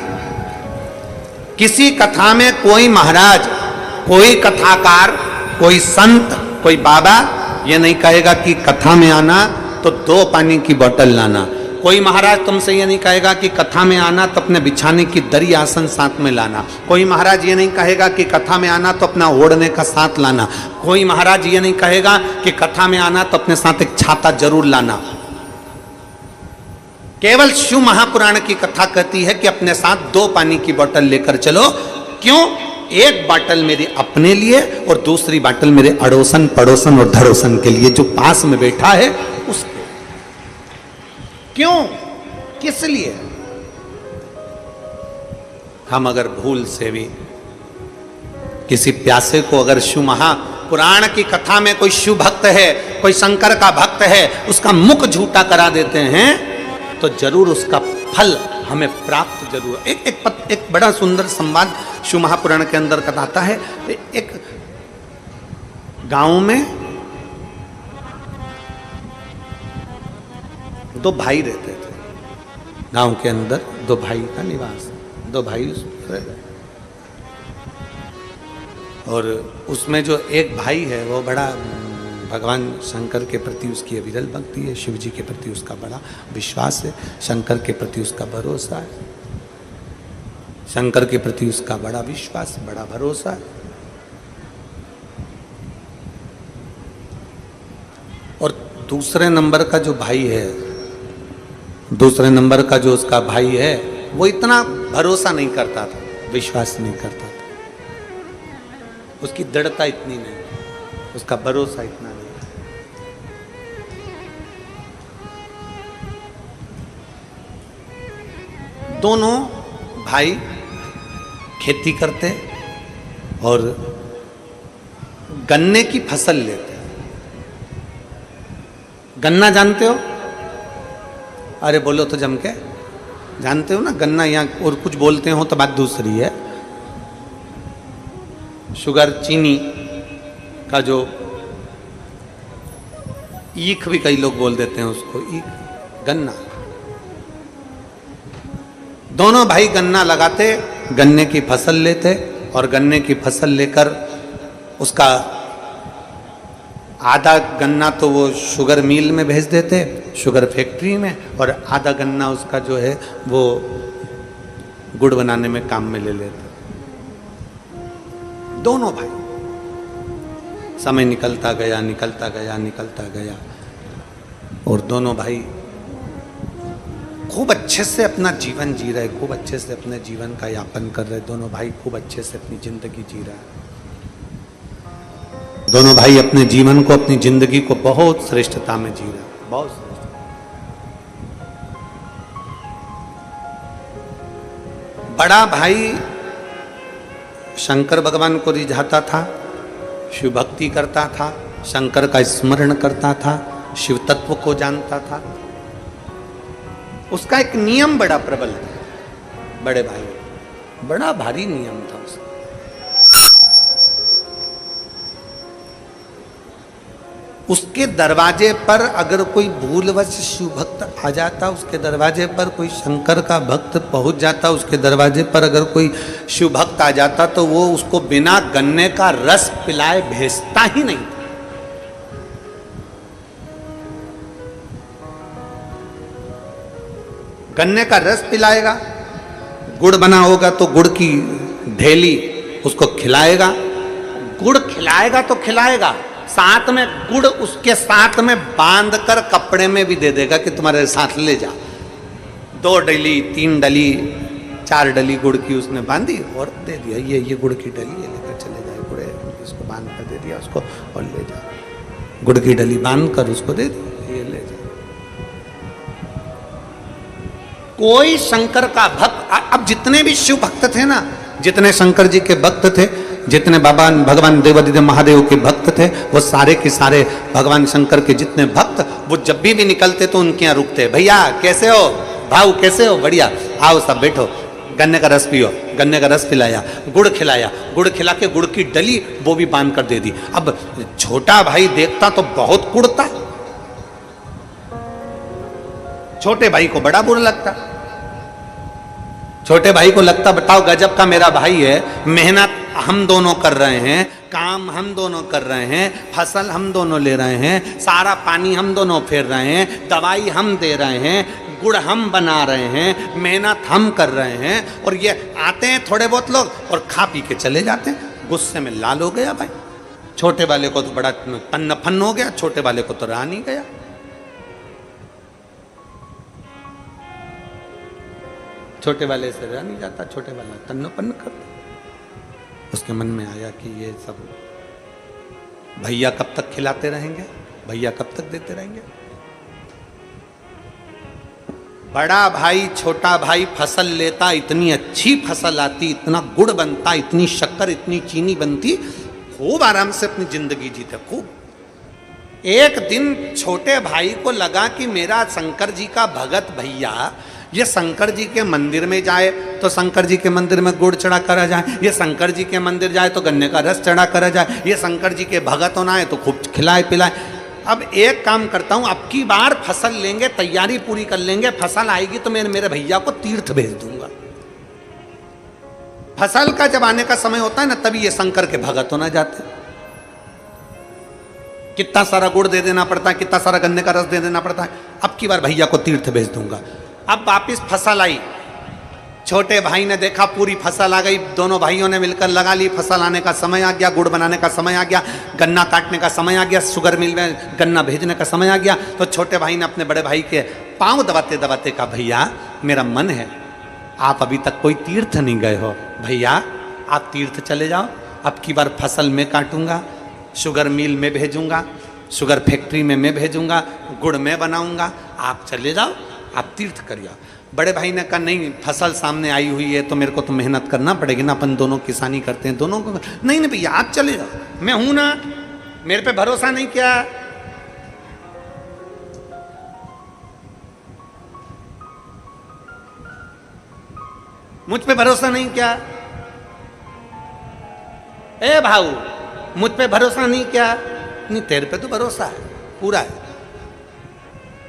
किसी कथा में कोई महाराज, कोई कथाकार, कोई संत, कोई बाबा ये नहीं कहेगा कि कथा में आना तो 2 पानी की बोतल लाना। कोई महाराज तुमसे ये नहीं कहेगा कि कथा में आना तो अपने बिछाने की दरी आसन साथ में लाना। कोई महाराज ये नहीं कहेगा कि कथा में आना तो अपना ओढ़ने का साथ लाना। कोई महाराज ये नहीं कहेगा कि कथा में आना तो अपने साथ एक छाता जरूर लाना। केवल शिव महापुराण की कथा कहती है कि अपने साथ 2 पानी की बोतल लेकर चलो। क्यों? एक बाटल मेरे अपने लिए और दूसरी बाटल मेरे अड़ोसन पड़ोसन और धड़ोसन के लिए, जो पास में बैठा है उसके। क्यों? किस लिए? हम अगर भूल से भी किसी प्यासे को, अगर शिव महापुराण की कथा में कोई शिव भक्त है, कोई शंकर का भक्त है, उसका मुख झूठा करा देते हैं तो जरूर उसका फल हमें प्राप्त जरूर। एक बड़ा सुंदर संवाद शिव महापुराण के अंदर कथाता है। एक गांव में 2 भाई रहते थे। गांव के अंदर 2 भाई का निवास, 2 भाई रह गए। और उसमें जो एक भाई है वो बड़ा भगवान शंकर के प्रति उसकी अविरल भक्ति है, शिव जी के प्रति उसका बड़ा विश्वास है, शंकर के प्रति उसका भरोसा है, शंकर के प्रति उसका बड़ा विश्वास, बड़ा भरोसा है। और दूसरे नंबर का जो भाई है, दूसरे नंबर का जो उसका भाई है, वो इतना भरोसा नहीं करता था, विश्वास नहीं करता था, उसकी दृढ़ता इतनी नहीं, उसका भरोसा इतना नहीं। दोनों भाई खेती करते और गन्ने की फसल लेते। गन्ना जानते हो? अरे बोलो तो जम के, जानते हो ना गन्ना? यहाँ और कुछ बोलते हो तो बात दूसरी है। शुगर, चीनी का जो ईख भी कई लोग बोल देते हैं उसको, ईख, गन्ना। दोनों भाई गन्ना लगाते, गन्ने की फसल लेते और गन्ने की फसल लेकर उसका आधा गन्ना तो वो शुगर मिल में भेज देते, शुगर फैक्ट्री में, और आधा गन्ना उसका जो है वो गुड़ बनाने में काम में ले लेते। दोनों भाई। समय निकलता गया, निकलता गया, निकलता गया, और दोनों भाई खूब अच्छे से अपना जीवन जी रहे, खूब अच्छे से अपने जीवन का यापन कर रहे। दोनों भाई खूब अच्छे से अपनी जिंदगी जी रहे। दोनों भाई अपने जीवन को, अपनी जिंदगी को बहुत श्रेष्ठता में जी रहे, बहुत श्रेष्ठ। बड़ा भाई शंकर भगवान को रिझाता था, शिव भक्ति करता था, शंकर का स्मरण करता था, शिव तत्व को जानता था। उसका एक नियम बड़ा प्रबल था, बड़े भाई, बड़ा भारी नियम था उसका। उसके दरवाजे पर अगर कोई भूलवश शिव भक्त आ जाता, उसके दरवाजे पर कोई शंकर का भक्त पहुंच जाता, उसके दरवाजे पर अगर कोई शिव भक्त आ जाता, तो वो उसको बिना गन्ने का रस पिलाए भेजता ही नहीं था। गन्ने का रस पिलाएगा, गुड़ बना होगा तो गुड़ की ढेली उसको खिलाएगा, गुड़ खिलाएगा तो खिलाएगा, साथ में गुड़ उसके साथ में बांध कर कपड़े में भी दे देगा कि तुम्हारे साथ ले जा। 2 डली 3 डली 4 डली गुड़ की उसने बांधी और दे दिया, ये गुड़ की डली है, लेकर चले जाए, गुड़ इसको बांध कर दे दिया उसको और ले जा। गुड़ की डली बांध कर उसको दे दी, ये ले जा। कोई शंकर का भक्त, अब जितने भी शिव भक्त थे ना, जितने शंकर जी के भक्त थे, जितने भगवान देवादिदेव महादेव के भक्त थे, वो सारे के सारे भगवान शंकर के जितने भक्त, वो जब भी निकलते तो उनके यहाँ रुकते, भैया कैसे हो, भाऊ कैसे हो, बढ़िया, आओ सब बैठो, गन्ने का रस पियो, गन्ने का रस पिलाया, गुड़ खिलाया, गुड़ खिला के गुड़ की डली वो भी बांध कर दे दी। अब छोटा भाई देखता तो बहुत कुड़ता, छोटे भाई को बड़ा बुरा लगता। छोटे भाई को लगता बताओ गजब का मेरा भाई है, मेहनत हम दोनों कर रहे हैं, काम हम दोनों कर रहे हैं, फसल हम दोनों ले रहे हैं, सारा पानी हम दोनों फेर रहे हैं, दवाई हम दे रहे हैं, गुड़ हम बना रहे हैं, मेहनत हम कर रहे हैं, और ये आते हैं थोड़े बहुत लोग और खा पी के चले जाते हैं। गुस्से में लाल हो गया भाई, छोटे वाले को तो बड़ा तन्न फन्न हो गया, छोटे वाले को तो रहा नहीं गया। छोटे वाले से रहा नहीं जाता, छोटे वाला तन्नपन्न करता। उसके मन में आया कि ये सब भैया कब तक खिलाते रहेंगे, भैया कब तक देते रहेंगे। बड़ा भाई छोटा भाई फसल लेता, इतनी अच्छी फसल आती, इतना गुड़ बनता, इतनी शक्कर इतनी चीनी बनती, खूब आराम से अपनी जिंदगी जीते खूब। एक दिन छोटे भाई को लगा कि मेरा शंकर जी का भगत भैया ये शंकर जी के मंदिर में जाए तो शंकर जी के मंदिर में गुड़ चढ़ा करा जाए, ये शंकर जी के मंदिर जाए तो गन्ने का रस चढ़ा करा जाए, ये शंकर जी के भगत होना है तो खूब खिलाए पिलाए। अब एक काम करता हूँ, अब की बार फसल लेंगे, तैयारी पूरी कर लेंगे, फसल आएगी तो मैं मेरे भैया को तीर्थ भेज दूंगा। फसल का जब आने का समय होता है ना, तभी ये शंकर के भगत होना जाते। कितना सारा गुड़ दे देना पड़ता है, कितना सारा गन्ने का रस दे देना पड़ता है। अब की बार भैया को तीर्थ भेज दूंगा। अब वापिस फसल आई, छोटे भाई ने देखा पूरी फसल आ गई, दोनों भाइयों ने मिलकर लगा ली, फसल आने का समय आ गया, गुड़ बनाने का समय आ गया, गन्ना काटने का समय आ गया, शुगर मिल में गन्ना भेजने का समय आ गया। तो छोटे भाई ने अपने बड़े भाई के पांव दबाते दबाते कहा, भैया मेरा मन है, आप अभी तक कोई तीर्थ नहीं गए हो, भैया आप तीर्थ चले जाओ, अब की बार फसल में काटूंगा, शुगर मिल में भेजूंगा, शुगर फैक्ट्री में मैं भेजूंगा, गुड़ में बनाऊंगा, आप चले जाओ, आप तीर्थ करिए। बड़े भाई ने कहा नहीं, फसल सामने आई हुई है तो मेरे को तो मेहनत करना पड़ेगी ना, अपन दोनों किसानी करते हैं, दोनों को नहीं नहीं भैया आप चले जाओ, मैं हूं ना, मेरे पे भरोसा नहीं किया। मुझ पे भरोसा नहीं किया, ए भाऊ मुझ पे भरोसा नहीं किया, नहीं तेरे पे तो भरोसा है पूरा है,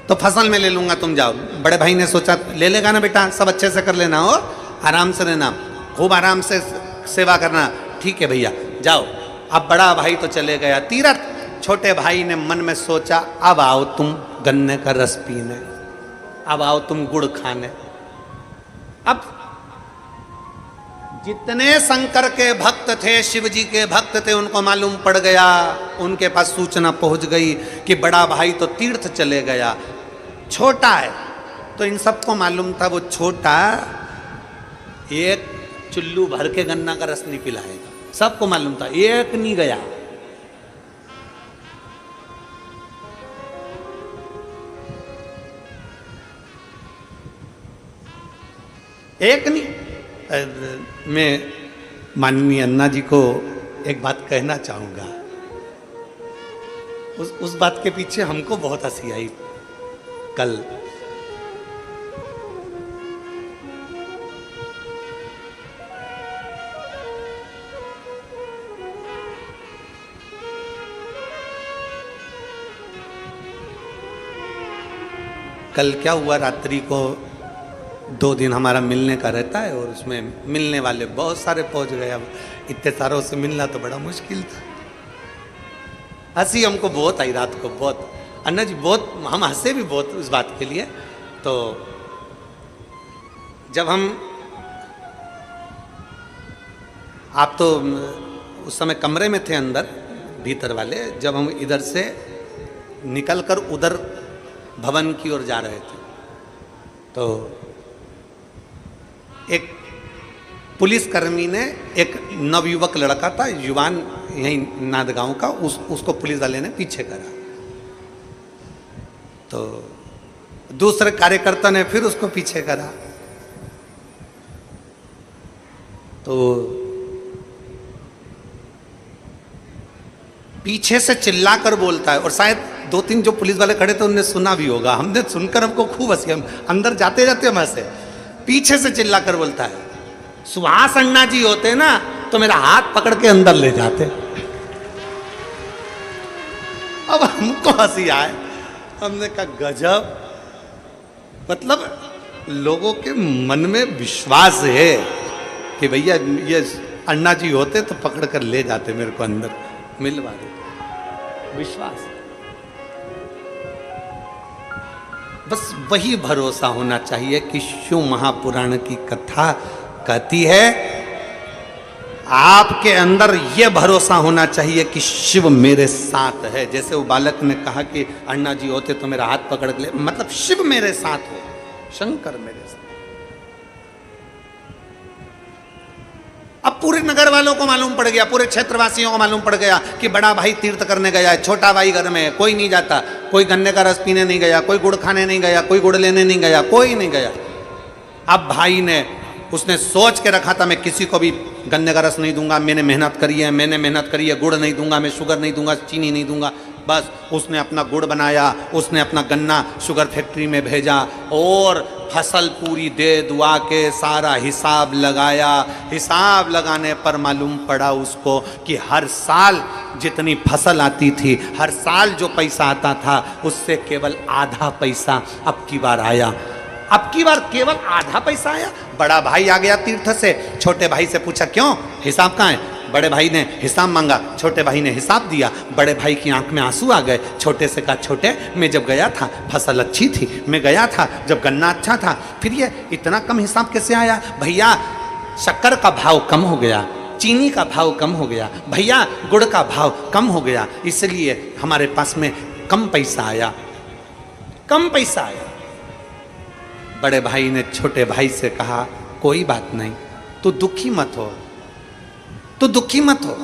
तो फसल में ले लूंगा, तुम जाओ। बड़े भाई ने सोचा ले लेगा ना बेटा, सब अच्छे से कर लेना हो, आराम से रहना, खूब आराम से सेवा करना, ठीक है भैया जाओ। अब बड़ा भाई तो चले गया तीर्थ, छोटे भाई ने मन में सोचा अब आओ तुम गन्ने का रस पीने, अब आओ तुम गुड़ खाने। अब जितने शंकर के भक्त थे, शिव जी के भक्त थे, उनको मालूम पड़ गया, उनके पास सूचना पहुंच गई कि बड़ा भाई तो तीर्थ चले गया, छोटा है। तो इन सबको मालूम था वो छोटा एक चुल्लू भर के गन्ना का रस नहीं पिलाएगा, सबको मालूम था, एक नहीं गया। एक नहीं, मैं माननीय अन्ना जी को एक बात कहना चाहूँगा। उस बात के पीछे हमको बहुत हंसी आई कल। कल क्या हुआ, रात्रि को 2 दिन हमारा मिलने का रहता है और उसमें मिलने वाले बहुत सारे पहुंच गए। अब इतने सारों से मिलना तो बड़ा मुश्किल था। हंसी हमको बहुत आई रात को, बहुत। अन्ना जी बहुत, हम हंसे भी बहुत उस बात के लिए। तो जब हम, आप तो उस समय कमरे में थे अंदर भीतर वाले, जब हम इधर से निकलकर उधर भवन की ओर जा रहे थे तो एक पुलिसकर्मी ने, एक नवयुवक लड़का था, युवान यही नादगांव का, उसको पुलिस वाले ने पीछे करा। तो दूसरे कार्यकर्ता ने फिर उसको पीछे करा। तो पीछे से चिल्लाकर बोलता है, और शायद 2-3 जो पुलिस वाले खड़े थे उनने सुना भी होगा। हमने सुनकर हमको खूब हंसी, हम अंदर जाते जाते हम हंसे। पीछे से चिल्लाकर बोलता है, सुहास अन्ना जी होते ना तो मेरा हाथ पकड़ के अंदर ले जाते। अब हमको हंसी आए, हमने कहा गजब, मतलब लोगों के मन में विश्वास है कि भैया ये अन्ना जी होते तो पकड़ कर ले जाते, मेरे को अंदर मिलवा देते। विश्वास, बस वही भरोसा होना चाहिए कि शिव महापुराण की कथा कहती है, आपके अंदर यह भरोसा होना चाहिए कि शिव मेरे साथ है। जैसे वो बालक ने कहा कि अन्ना जी होते तो मेरा हाथ पकड़ ले, मतलब शिव मेरे साथ हो, शंकर मेरे साथ। अब पूरे नगर वालों को मालूम पड़ गया, पूरे क्षेत्रवासियों को मालूम पड़ गया कि बड़ा भाई तीर्थ करने गया है, छोटा भाई घर में है, कोई नहीं जाता, कोई गन्ने का रस पीने नहीं गया, कोई गुड़ खाने नहीं गया, कोई गुड़ लेने नहीं गया, कोई नहीं गया। अब भाई ने, उसने सोच के रखा था मैं किसी को भी गन्ने का रस नहीं दूंगा, मैंने मेहनत करी है, गुड़ नहीं दूंगा, मैं शुगर नहीं दूंगा, चीनी नहीं दूंगा। बस उसने अपना गुड़ बनाया, उसने अपना गन्ना शुगर फैक्ट्री में भेजा और फसल पूरी दे दुआ के सारा हिसाब लगाया। हिसाब लगाने पर मालूम पड़ा उसको कि हर साल जितनी फसल आती थी, हर साल जो पैसा आता था उससे केवल आधा पैसा अब की बार आया। अब की बार केवल आधा पैसा आया। बड़ा भाई आ गया तीर्थ से, छोटे भाई से पूछा क्यों, हिसाब कहाँ है? बड़े भाई ने हिसाब मांगा, छोटे भाई ने हिसाब दिया। बड़े भाई की आंख में आंसू आ गए। छोटे से कहा, छोटे मैं जब गया था फसल अच्छी थी, मैं गया था जब गन्ना अच्छा था, फिर ये इतना कम हिसाब कैसे आया? भैया शक्कर का भाव कम हो गया, चीनी का भाव कम हो गया, भैया गुड़ का भाव कम हो गया, इसलिए हमारे पास में कम पैसा आया, कम पैसा आया। बड़े भाई ने छोटे भाई से कहा, कोई बात नहीं, तू दुखी मत हो, तू दुखी मत हो।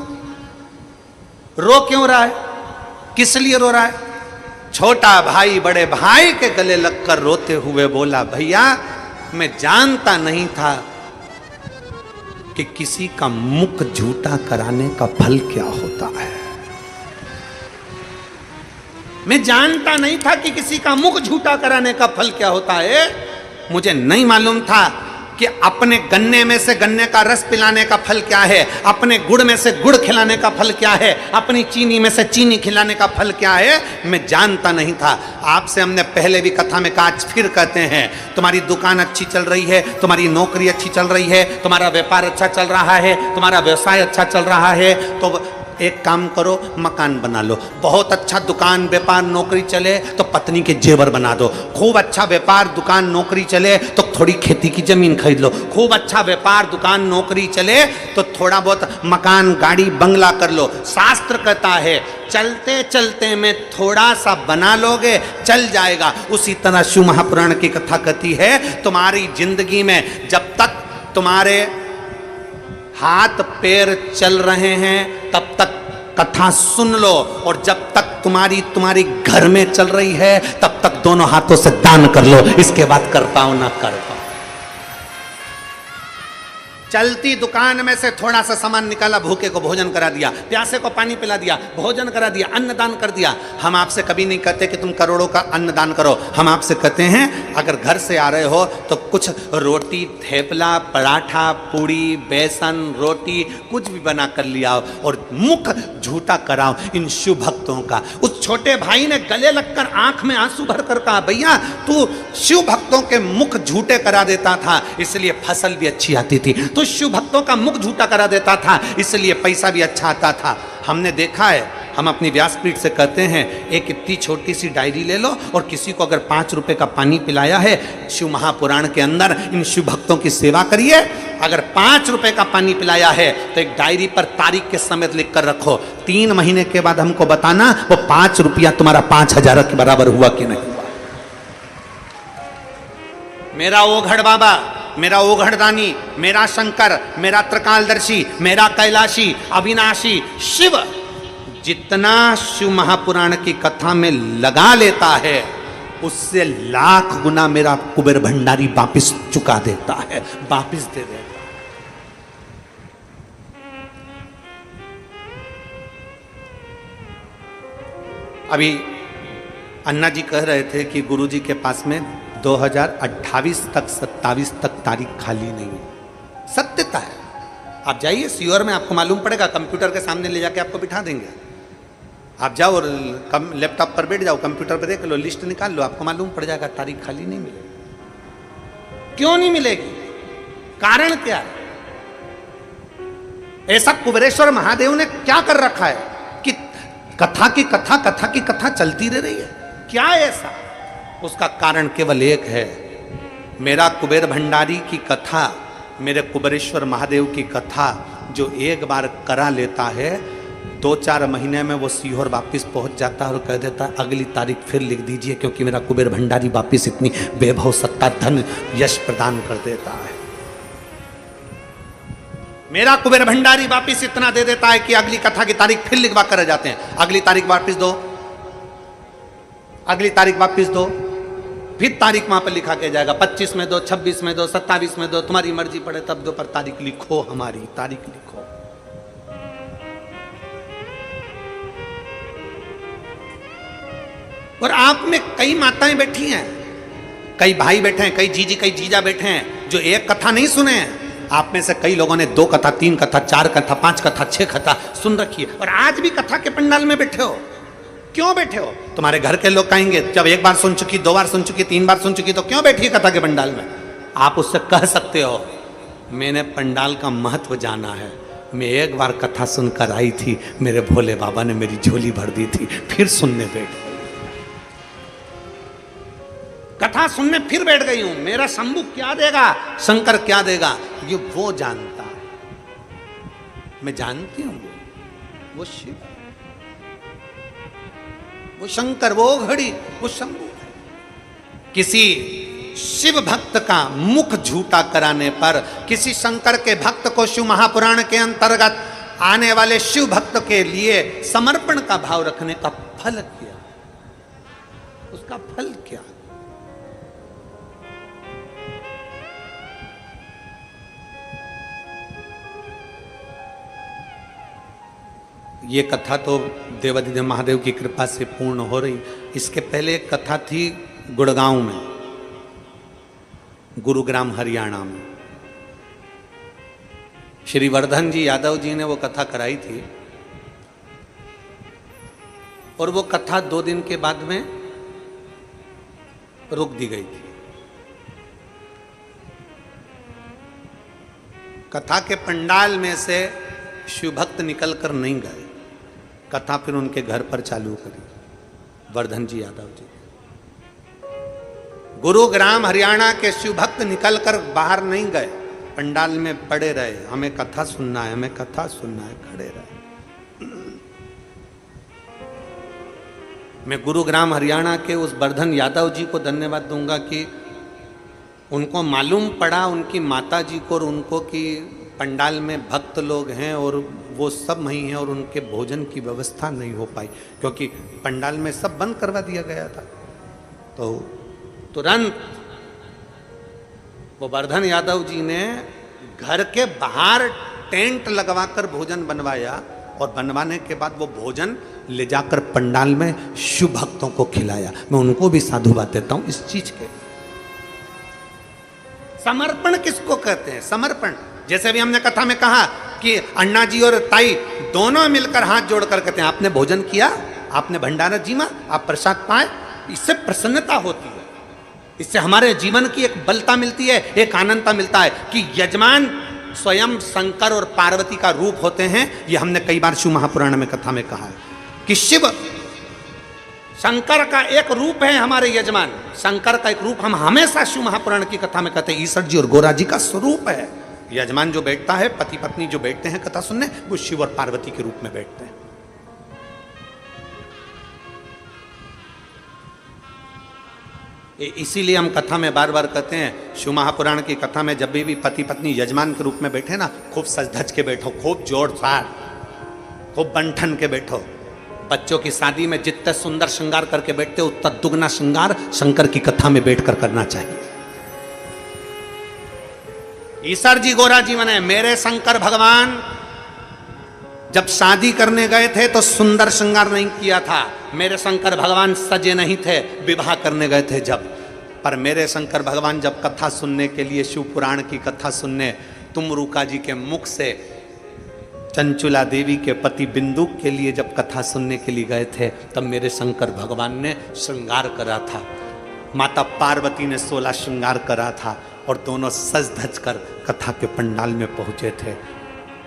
रो क्यों रहा है? किस लिए रो रहा है? छोटा भाई बड़े भाई के गले लगकर रोते हुए बोला, भैया मैं जानता नहीं था कि किसी का मुख झूठा कराने का फल क्या होता है। मैं जानता नहीं था कि किसी का मुख झूठा कराने का फल क्या होता है। मुझे नहीं मालूम था कि अपने गन्ने में से गन्ने का रस पिलाने का फल क्या है, अपने गुड़ में से गुड़ खिलाने का फल क्या है, अपनी चीनी में से चीनी खिलाने का फल क्या है, मैं जानता नहीं था। आपसे हमने पहले भी कथा में कहा, आज फिर कहते हैं, तुम्हारी दुकान अच्छी चल रही है, तुम्हारी नौकरी अच्छी चल रही है, तुम्हारा व्यापार अच्छा चल रहा है, तुम्हारा व्यवसाय अच्छा चल रहा है, तो एक काम करो, मकान बना लो। बहुत अच्छा दुकान व्यापार नौकरी चले तो पत्नी के जेवर बना दो। खूब अच्छा व्यापार दुकान नौकरी चले तो थोड़ी खेती की जमीन खरीद लो। खूब अच्छा व्यापार दुकान नौकरी चले तो थोड़ा बहुत मकान गाड़ी बंगला कर लो। शास्त्र कहता है चलते चलते में थोड़ा सा बना लोगे चल जाएगा। उसी तरह शिव महापुराण की कथा कहती है, तुम्हारी जिंदगी में जब तक तुम्हारे हाथ पैर चल रहे हैं तब तक कथा सुन लो, और जब तक तुम्हारी घर में चल रही है तब तक दोनों हाथों से दान कर लो। इसके बाद कर पाओ ना कर पाओ। चलती दुकान में से थोड़ा सा सामान निकाला, भूखे को भोजन करा दिया, प्यासे को पानी पिला दिया, भोजन करा दिया, अन्नदान कर दिया। हम आपसे कभी नहीं कहते कि तुम करोड़ों का अन्नदान करो। हम आपसे कहते हैं अगर घर से आ रहे हो तो कुछ रोटी, थेपला, पराठा, पूड़ी, बेसन, रोटी कुछ भी बना कर लिया और मुख झूठा कराओ इन शिव भक्तों का। उस छोटे भाई ने गले लगकर आंख में आंसू भर कर कहा, भैया तू शिव भक्तों के मुख झूठे करा देता था इसलिए फसल भी अच्छी आती थी, तो शिव भक्तों का मुख झूठा करा देता था इसलिए पैसा भी अच्छा आता था। हमने देखा है, हम अपनी व्यासपीठ से कहते हैं एक इतनी छोटी सी डायरी ले लो और किसी को अगर 5 रुपए का पानी पिलाया है शिव महापुराण के अंदर, इन शिव भक्तों की सेवा करिए। अगर 5 रुपए का पानी पिलाया है तो एक डायरी पर तारीख के समेत लिख कर रखो, 3 महीने के बाद हमको बताना वो 5 रुपया तुम्हारा 5000 के बराबर हुआ कि नहीं हुआ। मेरा ओघड़ बाबा, मेरा ओघड़दानी, मेरा शंकर, मेरा त्रिकालदर्शी, मेरा कैलाशी, अविनाशी शिव जितना शिव महापुराण की कथा में लगा लेता है उससे लाख गुना मेरा कुबेर भंडारी वापिस चुका देता है, वापिस दे देता है। अभी अन्ना जी कह रहे थे कि गुरुजी के पास में 2028 तक 27 तक तारीख खाली नहीं है। सत्यता है, आप जाइए सीओर में, आपको मालूम पड़ेगा, कंप्यूटर के सामने ले जाके आपको बिठा देंगे। आप जाओ और लैपटॉप पर बैठ जाओ, कंप्यूटर पर देख लो, लिस्ट निकाल लो, आपको मालूम पड़ जाएगा तारीख खाली नहीं मिलेगी। क्यों नहीं मिलेगी? कारण क्या है? ऐसा कुबेरेश्वर महादेव ने क्या कर रखा है कि कथा की कथा, कथा की कथा चलती रह रही है? क्या ऐसा? उसका कारण केवल एक है, मेरा कुबेर भंडारी की कथा, मेरे कुबेरेश्वर महादेव की कथा जो एक बार करा लेता है 2-4 महीने में वो सीहोर वापिस पहुंच जाता है और कह देता है अगली तारीख फिर लिख दीजिए, क्योंकि मेरा कुबेर भंडारी वापिस इतनी वैभव, सत्ता, धन, यश प्रदान कर देता है। मेरा कुबेर भंडारी वापिस इतना दे देता है कि अगली कथा की तारीख फिर लिखवा कर जाते हैं, अगली तारीख वापिस दो, अगली तारीख वापिस दो, फिर तारीख वहां पर लिखा के जाएगा, 25 में दो, 26 में दो, 27 में दो, तुम्हारी मर्जी पड़े तब दो, पर तारीख लिखो, हमारी तारीख लिखो। और आप में कई माताएं बैठी हैं, कई भाई बैठे हैं, कई जीजी, कई जीजा बैठे हैं जो एक कथा नहीं सुने हैं। आप में से कई लोगों ने 2 कथा, 3 कथा, 4 कथा, 5 कथा, 6 कथा सुन रखी है और आज भी कथा के पंडाल में बैठे हो। क्यों बैठे हो? तुम्हारे घर के लोग कहेंगे जब एक बार सुन चुकी, 2 बार सुन चुकी, 3 बार सुन चुकी, तो क्यों बैठी कथा के पंडाल में? आप उससे कह सकते हो मैंने पंडाल का महत्व जाना है, मैं एक बार कथा सुनकर आई थी, मेरे भोले बाबा ने मेरी झोली भर दी थी, फिर सुनने बैठ गई, कथा सुनने फिर बैठ गई हूं, मेरा शंभू क्या देगा, शंकर क्या देगा, ये वो जानता है, मैं जानती हूं वो शिव, वो शंकर, वो घड़ी, वो शंभू। किसी शिव भक्त का मुख झूठा कराने पर, किसी शंकर के भक्त को शिव महापुराण के अंतर्गत आने वाले शिव भक्त के लिए समर्पण का भाव रखने का फल क्या? उसका फल क्या? ये कथा तो देवाधिदेव महादेव की कृपा से पूर्ण हो रही। इसके पहले एक कथा थी गुड़गांव में, गुरुग्राम हरियाणा में, श्री वर्धन जी यादव जी ने वो कथा कराई थी और वो कथा 2 दिन के बाद में रोक दी गई थी। कथा के पंडाल में से शिव भक्त निकल कर नहीं गए, कथा फिर उनके घर पर चालू करी वर्धन जी यादव जी। गुरुग्राम हरियाणा के शिव भक्त निकलकर बाहर नहीं गए, पंडाल में पड़े रहे, हमें कथा सुनना है, हमें कथा सुनना है, खड़े रहे। मैं गुरुग्राम हरियाणा के उस वर्धन यादव जी को धन्यवाद दूंगा कि उनको मालूम पड़ा उनकी माता जी को और उनको कि पंडाल में भक्त लोग हैं और वो सब वहीं हैं और उनके भोजन की व्यवस्था नहीं हो पाई, क्योंकि पंडाल में सब बंद करवा दिया गया था। तो तुरंत वो वर्धन यादव जी ने घर के बाहर टेंट लगवाकर भोजन बनवाया और बनवाने के बाद वो भोजन ले जाकर पंडाल में शिव भक्तों को खिलाया। मैं उनको भी साधुवाद देता हूं इस चीज के। समर्पण किसको कहते हैं? समर्पण। जैसे भी हमने कथा में कहा कि अण्णा जी और ताई दोनों मिलकर हाथ जोड़कर कहते हैं आपने भोजन किया, आपने भंडारा जीमा, आप प्रसाद पाए, इससे प्रसन्नता होती है, इससे हमारे जीवन की एक बलता मिलती है, एक आनंदता मिलता है कि यजमान स्वयं शंकर और पार्वती का रूप होते हैं। ये हमने कई बार शिव महापुराण में कथा में कहा है कि शिव शंकर का एक रूप है, हमारे यजमान शंकर का एक रूप। हम हमेशा शिव महापुराण की कथा में कहते हैं ईश्वर जी और गोरा जी का स्वरूप है। यजमान जो बैठता है, पति पत्नी जो बैठते हैं कथा सुनने, वो शिव और पार्वती के रूप में बैठते हैं। इसीलिए हम कथा में बार बार कहते हैं, शिव महापुराण की कथा में जब भी पति पत्नी यजमान के रूप में बैठे ना, खूब सज धज के बैठो, खूब जोर सार, खूब बंठन के बैठो। बच्चों की शादी में जितने सुंदर श्रृंगार करके बैठते हो उतना दुगना श्रृंगार शंकर की कथा में बैठकर करना चाहिए। ईश्वर जी गोरा जी बने। मेरे शंकर भगवान जब शादी करने गए थे तो सुंदर श्रृंगार नहीं किया था। मेरे शंकर भगवान सजे नहीं थे, विवाह करने गए थे जब। पर मेरे शंकर भगवान जब कथा सुनने के लिए, शिव पुराण की कथा सुनने तुमरुका जी के मुख से चंचुला देवी के पति बिंदुक के लिए जब कथा सुनने के लिए गए थे, तब मेरे शंकर भगवान ने श्रृंगार करा था। माता पार्वती ने 16 श्रृंगार करा था और दोनों सज धज कर कथा के पंडाल में पहुंचे थे।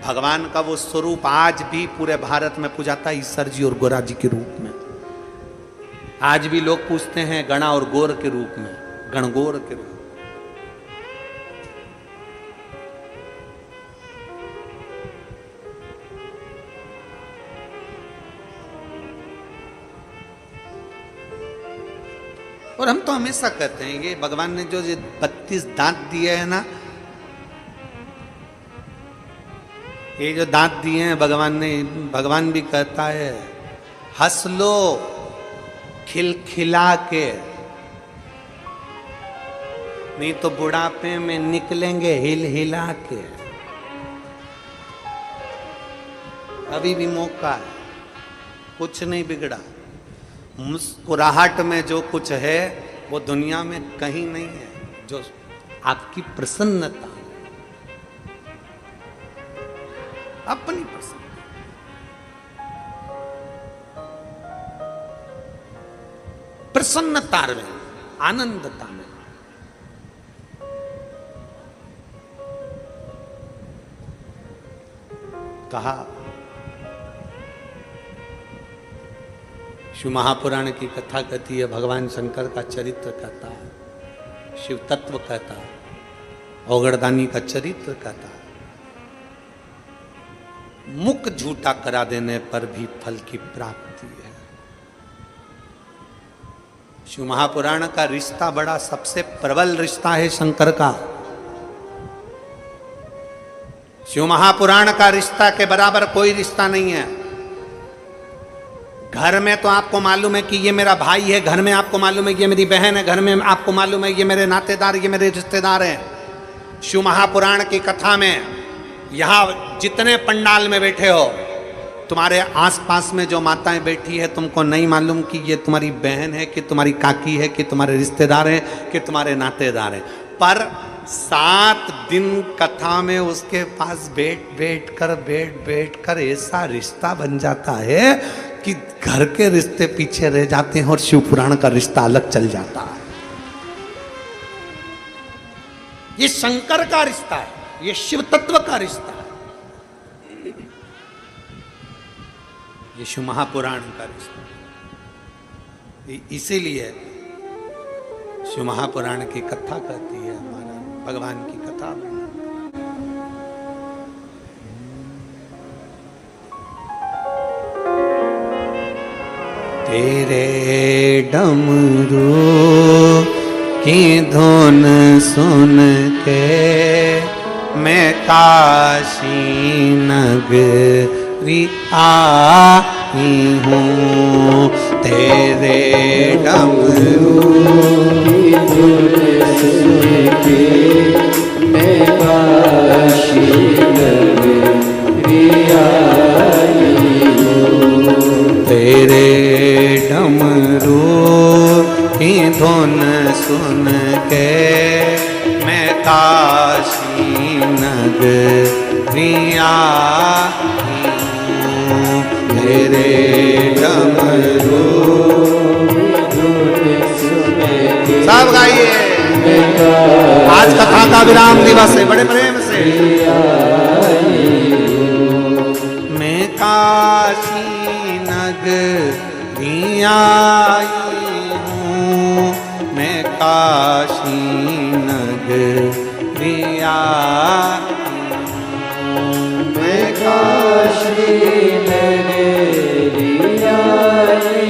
भगवान का वो स्वरूप आज भी पूरे भारत में पूजाता है, ईश्वर जी और गोरा जी के रूप में। आज भी लोग पूछते हैं गणा और गोर के रूप में, गणगोर के रूप में। और हम तो हमेशा कहते हैं ये भगवान ने जो 32 दांत दिए हैं ना, ये जो दांत दिए हैं भगवान ने, भगवान भी कहता है हंस लो खिलखिला के, नहीं तो बुढ़ापे में निकलेंगे हिल हिला के। अभी भी मौका है, कुछ नहीं बिगड़ा। मुस्कुराहट में जो कुछ है वो दुनिया में कहीं नहीं है, जो आपकी प्रसन्नता, अपनी प्रसन्नता। प्रसन्नता में, आनंदता में। कहा शिव महापुराण की कथा कहती है, भगवान शंकर का चरित्र कहता है, शिव तत्व कहता है, औगड़दानी का चरित्र कहता है। मुख झूठा करा देने पर भी फल की प्राप्ति है। शिव महापुराण का रिश्ता बड़ा सबसे प्रबल रिश्ता है शंकर का। शिव महापुराण का रिश्ता के बराबर कोई रिश्ता नहीं है। घर में तो आपको मालूम है कि ये मेरा भाई है, घर में आपको मालूम है कि ये मेरी बहन है, घर में आपको मालूम है ये मेरे नातेदार, ये मेरे रिश्तेदार हैं। शिव महापुराण की कथा में यहाँ जितने पंडाल में बैठे हो, तुम्हारे आसपास में जो माताएं बैठी है, तुमको नहीं मालूम कि ये तुम्हारी बहन है, कि तुम्हारी काकी है, कि तुम्हारे रिश्तेदार हैं, कि तुम्हारे नातेदार हैं। पर 7 दिन कथा में उसके पास बैठ कर ऐसा रिश्ता बन जाता है कि घर के रिश्ते पीछे रह जाते हैं और शिव पुराण का रिश्ता अलग चल जाता है। ये शंकर का रिश्ता है, ये शिव तत्व का रिश्ता है, ये शिव महापुराण का रिश्ता है। इसीलिए शिव महापुराण की कथा कहती है, हमारा भगवान की कथा। तेरे डमरू की धुन सुन के मैं काशी नगरी आई हूँ। तेरे डमरू की धुन सुन के मैं काशी नगरी आई हूँ। तेरे डमरू की धुन सुन के मैं काशी नगरी आई हूँ। तेरे डमरू सब गाइए। आज कथा का विराम दिवस है, बड़े प्रेम से। मैं काशी नगरी आई हूँ। मैं काशी नगरी आई हूँ। मैं काशी नगरी आई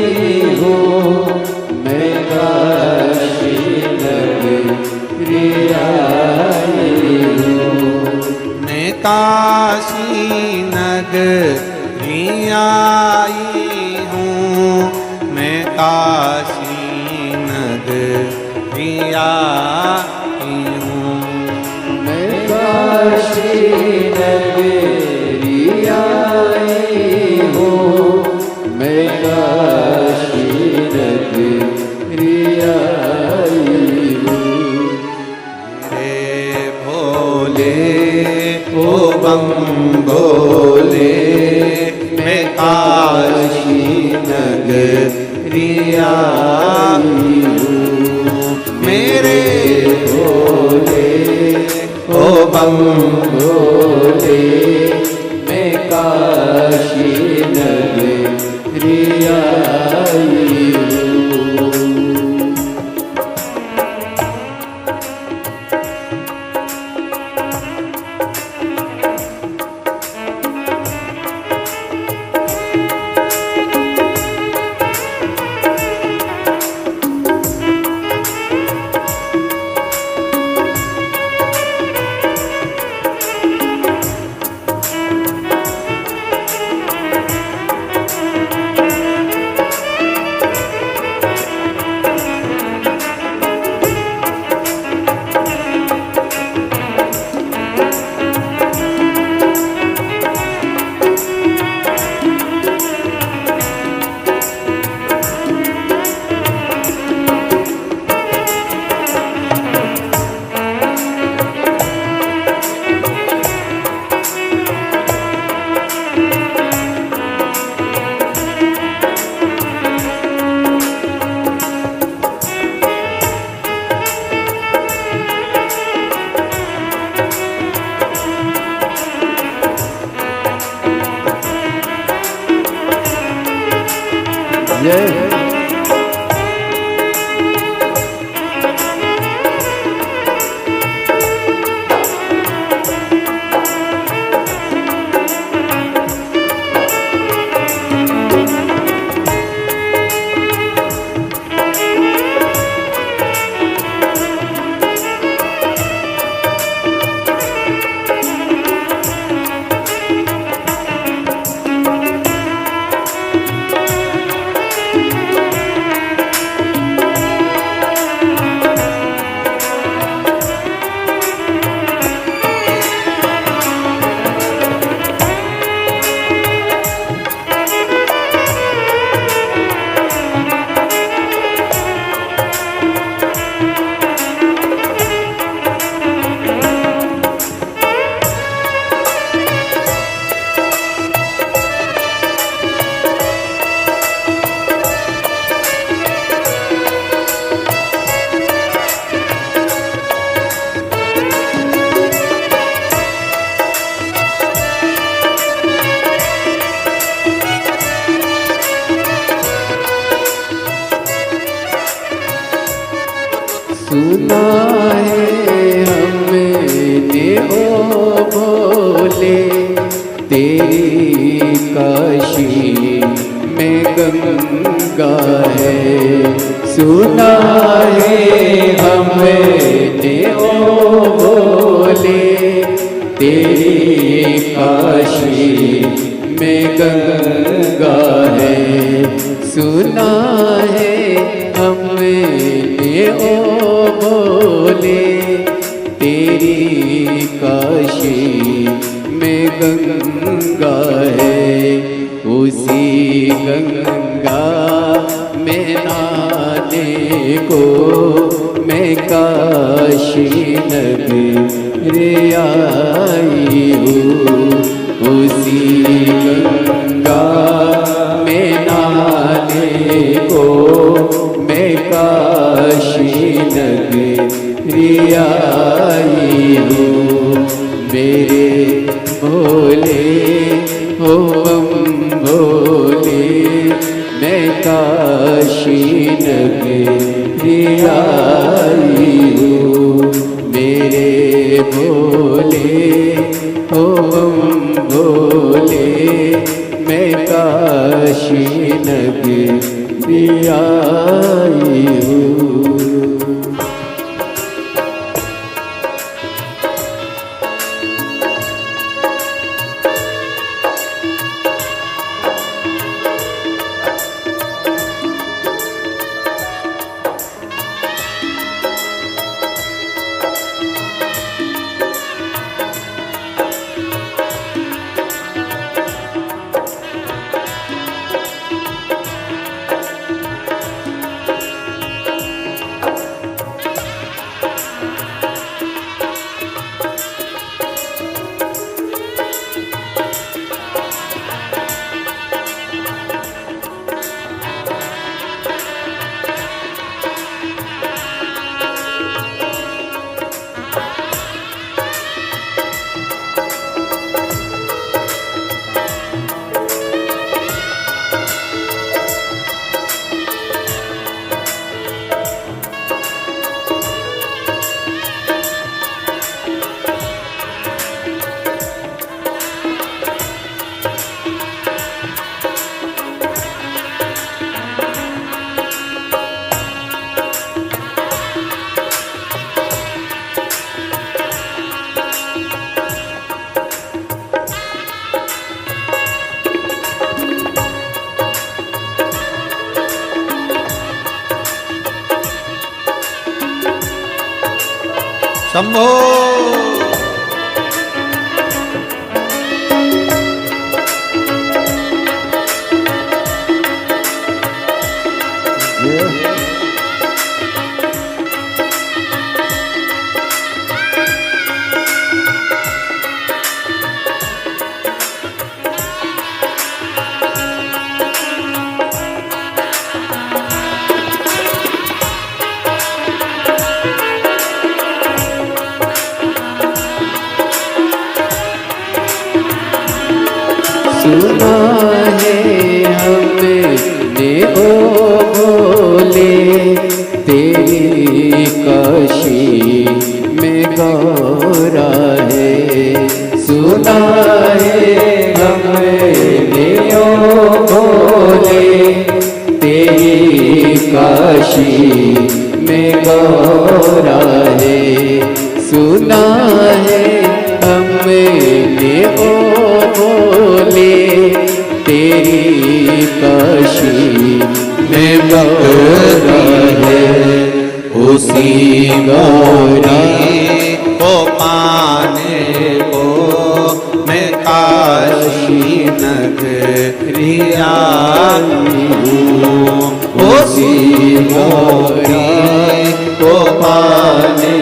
हूँ। मैं काशी नगरी आई हूँ। मैं काशी नगरी आई हूँ। मैं काशी नगरी आई हूँ। मैं काशी नगरी आई हूँ। मैं काशी नगरी आई हूँ। रे भोले ओ बम भोले, मैं काशी नगरी आई हूँ। मेरे भोले ओ बम भोले, मैं काशी नगरी आई हूँ। जय सुना है हमने ओ भोले तेरी काशी में गंगा है। सुना है हमने ओ भोले तेरी काशी में गंगा है। सुना है हमने ओ बोले तेरी काशी में गंगा है, उसी गंगा में नहाने को मैं काशी नगरी आई हूँ, उसी गंगा में नहाने को मैं काशी नगरी आई हूँ। मेरे भोले हो भोले मैं काशी नगरी आई हूँ, मेरे भोले हो भोले मैं काशी नगरी आई हूँ। शंभो सुना है हमने ओ बोले तेरी काशी में गौरा है, सुना है हमने ओ बोले तेरी काशी में गौरा है, सुना है हमने ओ बोले तेरी काशी में गौरा है, उसी गौरा को पाने को मैं काशी नगरी आई हूँ, उसी गौरा को पाने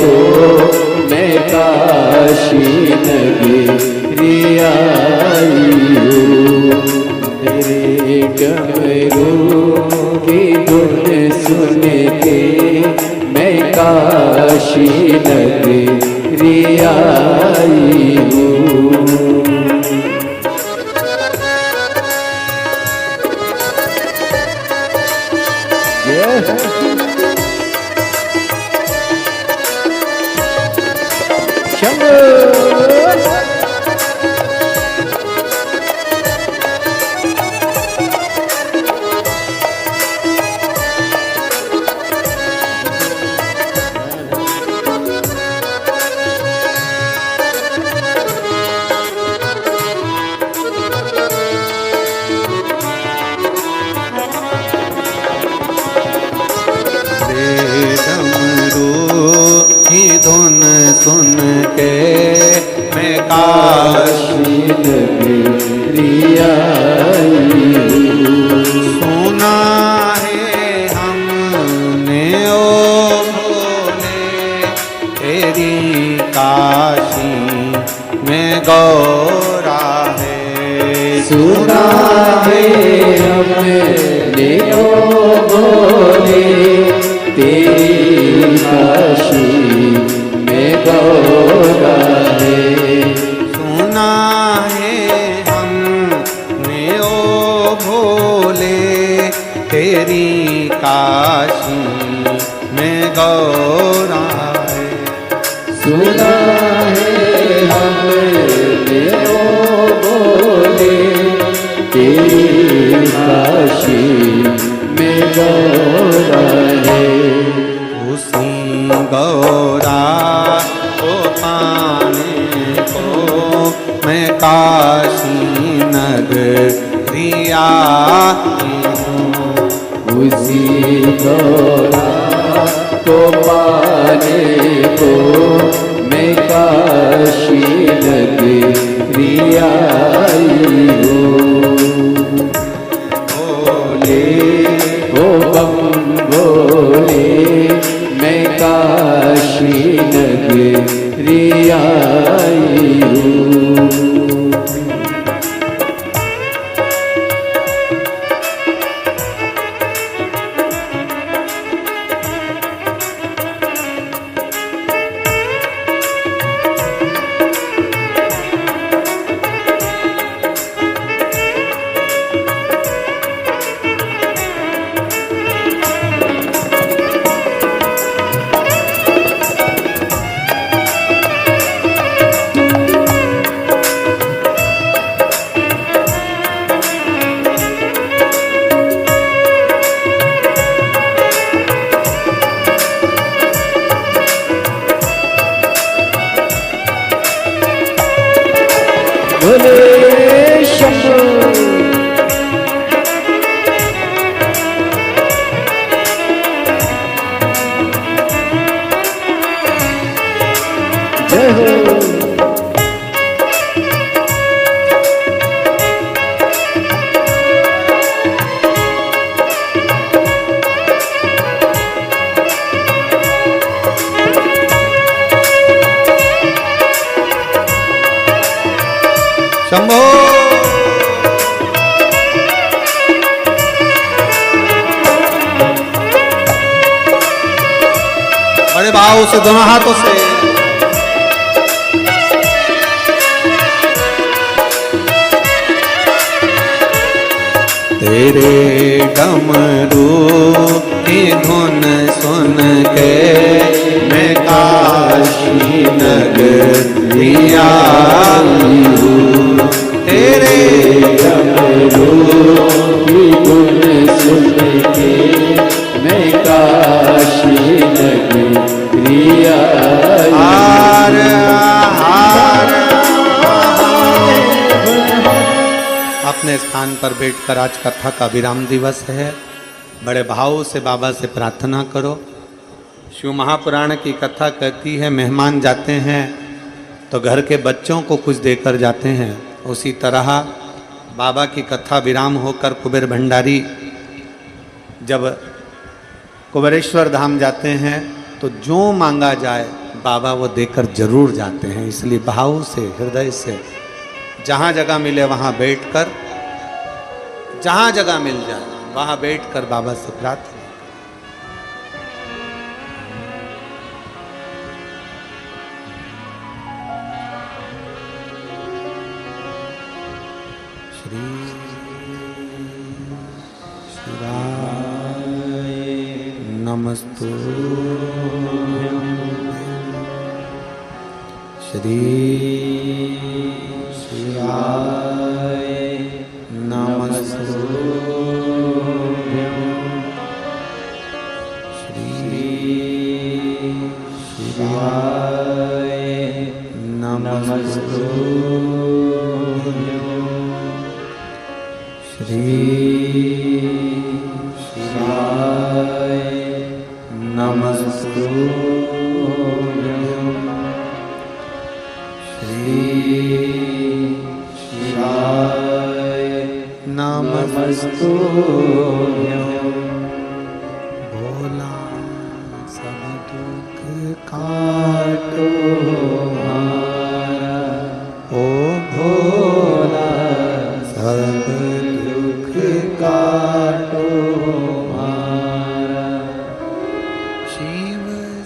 को मैं काशी नगरी आई हूँ। तेरे डमरू की धुन सुन के मैं काशी नगरी आई हूँ। Yeah. आई हूँ। सुना है हमने ओ भोले तेरी काशी में गौरा है। सुना है हमने ओ भोले तेरी काशी में गौरा है। सुना है हमने ओ भोले तेरी काशी में गौरा है। सुना है हमने ओ भोले तेरी काशी में गौरा है। उसी गौरा को पाने को मैं काशी नगरी आई हूँ। उसी गौरा को पाने को मैं काशी नगरी आई हूँ। भोले ओ बम भोले मैं काशी नगरी आई हूँ। भोले शंभो जय हो। शंभो। बड़े भाव से दोनों हाथों से तेरे डमरू की धुन सुन के मैं काशी नगरी आई हूँ। तेरे डमरू की धुन सुन के मैं काशी नगरी आई। हार हार अपने स्थान पर बैठकर आज कथा का विराम दिवस है। बड़े भाव से बाबा से प्रार्थना करो। शिव महापुराण की कथा कहती है मेहमान जाते हैं तो घर के बच्चों को कुछ देकर जाते हैं। उसी तरह बाबा की कथा विराम होकर कुबेर भंडारी जब कुबेरेश्वर धाम जाते हैं तो जो मांगा जाए बाबा वो देकर जरूर जाते हैं। इसलिए भाव से हृदय से जहाँ जगह मिले वहाँ बैठकर, जहाँ जगह मिल जाए वहाँ बैठकर बाबा से प्रार्थना। श्री शिवाय नमस्तुभ्यं। श्री शिवाय नमस्तुभ्यं। श्री शिवाय नमस्तुभ्यं। श्री शिवाय नमस्तुभ्यं। श्री शिवाय समस्तोऽयम् भोला सब दुख काटो हमारा, ओ भोला सब दुख काटो हमारा। शिव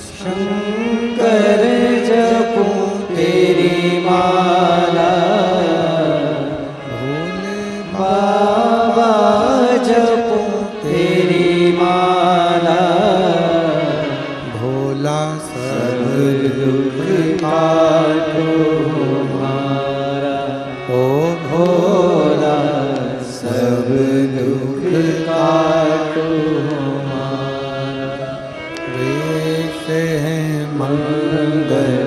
शंकर जपूं तेरी माला, भोले बाबा जपूं तेरी माला, भोला सब दुख काटो हमारा, ओ भोला सब दुख काटो हमारा। वेश है मंगल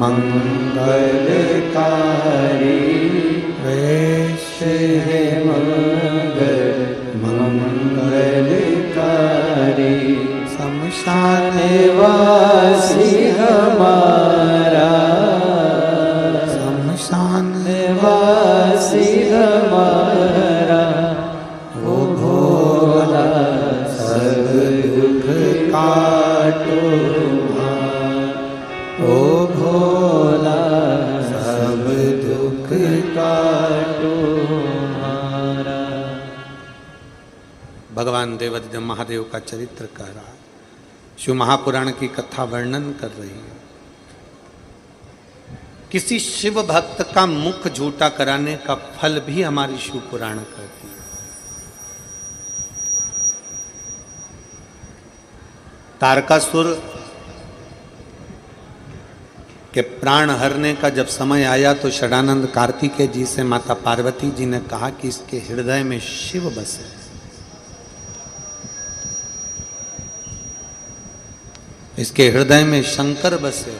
मंगलकारी, वेश है मंगल मंगलकारी। शमशान निवासी हमारा, शमशान निवासी हमारा, ओ भोला सब दुख काटो हमारा, ओ भोला सब दुख काटो हमारा। भगवान देवाधिदेव महादेव का चरित्र कह रहा है, शिव महापुराण की कथा वर्णन कर रही है। किसी शिव भक्त का मुख झूठा कराने का फल भी हमारी शिव पुराण कहती है। तारकासुर के प्राण हरने का जब समय आया तो षडानंद कार्तिकेय जी से माता पार्वती जी ने कहा कि इसके हृदय में शिव बसे। इसके हृदय में शंकर बसे।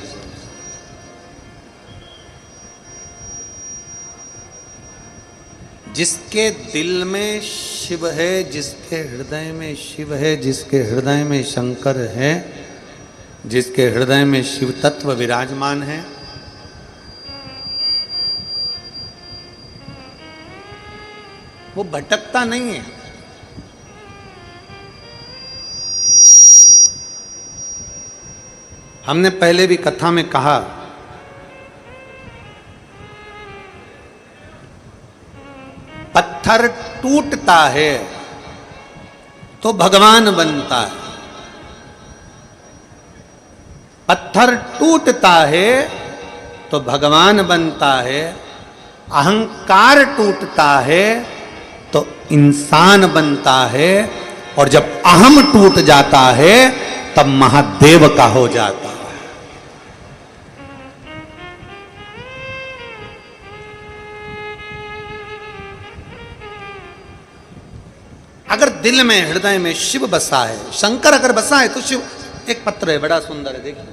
जिसके दिल में शिव है, जिसके हृदय में शिव है, जिसके हृदय में शंकर है, जिसके हृदय में शिव तत्व विराजमान है, वो भटकता नहीं है। हमने पहले भी कथा में कहा, पत्थर टूटता है तो भगवान बनता है। पत्थर टूटता है तो भगवान बनता है। अहंकार टूटता है तो इंसान बनता है। और जब अहम टूट जाता है तब महादेव का हो जाता है। अगर दिल में हृदय में शिव बसा है, शंकर अगर बसा है तो शिव। एक पत्र है बड़ा सुंदर है, देखिए।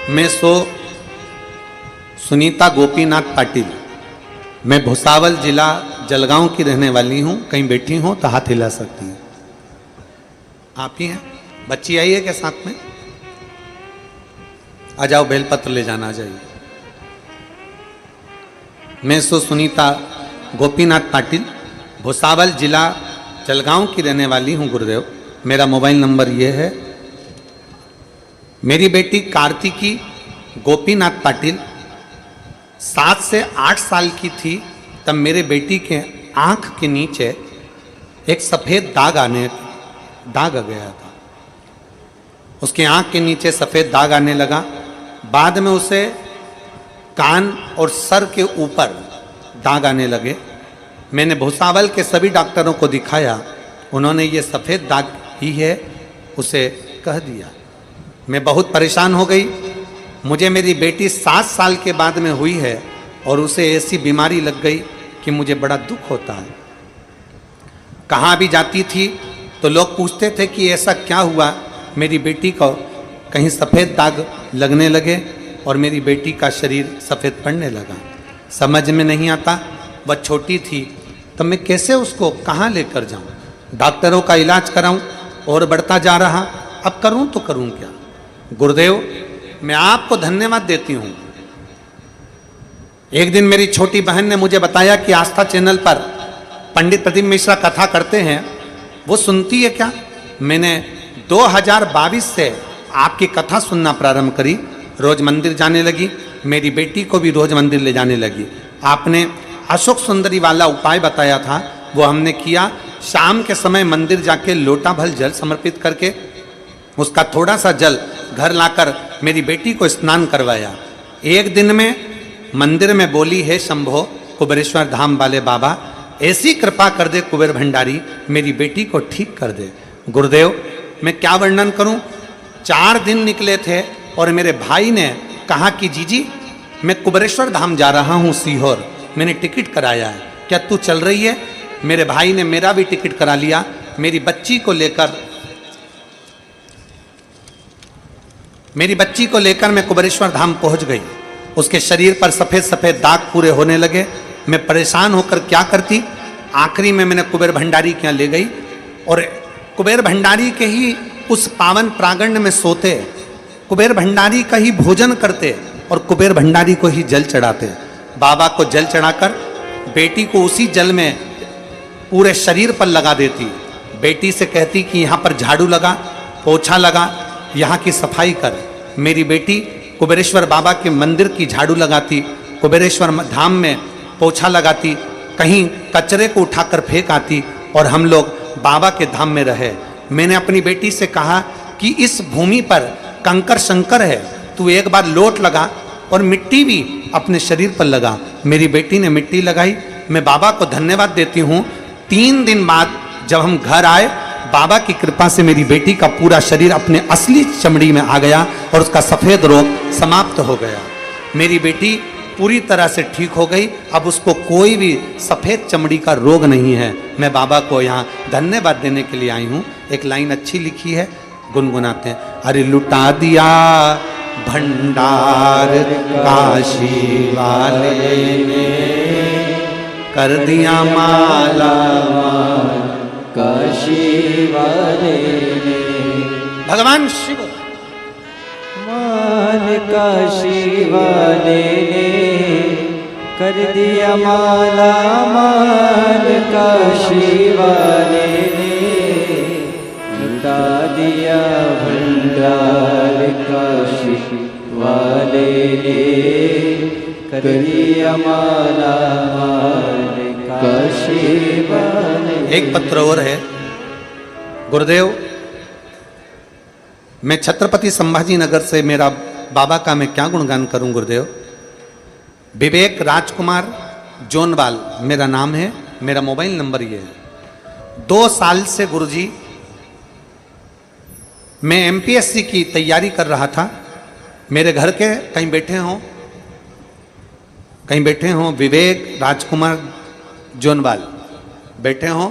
मैं सुनीता गोपीनाथ पाटिल, मैं भुसावल जिला जलगांव की रहने वाली हूं। कहीं बैठी हो तो हाथ हिला सकती हैं। आप ही हैं? बच्ची आई है क्या साथ में? आ जाओ, बेलपत्र ले जाना चाहिए। मैं सुनीता गोपीनाथ पाटिल, भुसावल जिला जलगांव की रहने वाली हूं गुरुदेव। मेरा मोबाइल नंबर ये है। मेरी बेटी कार्तिकी गोपीनाथ पाटिल 7 से 8 साल की थी तब मेरे बेटी के आंख के नीचे एक सफ़ेद दाग आ गया था। उसके आंख के नीचे सफ़ेद दाग आने लगा। बाद में उसे कान और सर के ऊपर दाग आने लगे। मैंने भुसावल के सभी डॉक्टरों को दिखाया, उन्होंने ये सफ़ेद दाग ही है उसे कह दिया। मैं बहुत परेशान हो गई। मुझे मेरी बेटी 7 साल के बाद में हुई है और उसे ऐसी बीमारी लग गई कि मुझे बड़ा दुख होता है। कहाँ भी जाती थी तो लोग पूछते थे कि ऐसा क्या हुआ, मेरी बेटी को कहीं सफ़ेद दाग लगने लगे और मेरी बेटी का शरीर सफ़ेद पड़ने लगा। समझ में नहीं आता। वह छोटी थी तब मैं कैसे उसको कहाँ लेकर जाऊँ, डॉक्टरों का इलाज कराऊँ और बढ़ता जा रहा। अब करूँ तो करूँ क्या। गुरुदेव, मैं आपको धन्यवाद देती हूँ। एक दिन मेरी छोटी बहन ने मुझे बताया कि आस्था चैनल पर पंडित प्रदीप मिश्रा कथा करते हैं, वो सुनती है क्या? मैंने 2022 से आपकी कथा सुनना प्रारंभ करी, रोज मंदिर जाने लगी, मेरी बेटी को भी रोज मंदिर ले जाने लगी। आपने अशोक सुंदरी वाला उपाय बताया था, वो हमने किया। शाम के समय मंदिर जाके लोटा भर जल समर्पित करके उसका थोड़ा सा जल घर लाकर मेरी बेटी को स्नान करवाया। एक दिन में मंदिर में बोली, है शंभो कुबेरेश्वर धाम वाले बाबा, ऐसी कृपा कर दे कुबेर भंडारी, मेरी बेटी को ठीक कर दे। गुरुदेव, मैं क्या वर्णन करूं? 4 दिन निकले थे और मेरे भाई ने कहा कि जीजी मैं कुबेरेश्वर धाम जा रहा हूं सीहोर, मैंने टिकट कराया है, क्या तू चल रही है? मेरे भाई ने मेरा भी टिकट करा लिया। मेरी बच्ची को लेकर मैं कुबेरेश्वर धाम पहुंच गई। उसके शरीर पर सफेद सफेद दाग पूरे होने लगे। मैं परेशान होकर क्या करती, आखिरी में मैंने कुबेर भंडारी के यहाँ ले गई और कुबेर भंडारी के ही उस पावन प्रांगण में सोते, कुबेर भंडारी का ही भोजन करते और कुबेर भंडारी को ही जल चढ़ाते। बाबा को जल चढ़ाकर बेटी को उसी जल में पूरे शरीर पर लगा देती। बेटी से कहती कि यहाँ पर झाड़ू लगा, पोछा लगा, यहाँ की सफाई कर। मेरी बेटी कुबेरेश्वर बाबा के मंदिर की झाड़ू लगाती, कुबेरेश्वर धाम में पोछा लगाती, कहीं कचरे को उठाकर फेंक आती और हम लोग बाबा के धाम में रहे। मैंने अपनी बेटी से कहा कि इस भूमि पर कंकर शंकर है, तू एक बार लोट लगा और मिट्टी भी अपने शरीर पर लगा। मेरी बेटी ने मिट्टी लगाई। मैं बाबा को धन्यवाद देती हूँ। 3 दिन बाद जब हम घर आए, बाबा की कृपा से मेरी बेटी का पूरा शरीर अपने असली चमड़ी में आ गया और उसका सफ़ेद रोग समाप्त हो गया। मेरी बेटी पूरी तरह से ठीक हो गई। अब उसको कोई भी सफ़ेद चमड़ी का रोग नहीं है। मैं बाबा को यहाँ धन्यवाद देने के लिए आई हूँ। एक लाइन अच्छी लिखी है, गुनगुनाते हैं। अरे लुटा दिया भंडार काशी वाले ने, कर दिया माला काशी वाले ने, भगवान शिव मान काशी वाले ने, कर दिया माला मान काशी वाले ने, लुटा दिया भंडार काशी वाले ने, कर दिया माला मान काशी वाले। एक पत्र और है। गुरुदेव, मैं छत्रपति संभाजी नगर से, मेरा बाबा का मैं क्या गुणगान करूं गुरुदेव। विवेक राजकुमार जोनवाल मेरा नाम है, मेरा मोबाइल नंबर ये है। 2 साल से गुरुजी मैं एमपीएससी की तैयारी कर रहा था। मेरे घर के कहीं बैठे हों विवेक राजकुमार जोनवाल बैठे हों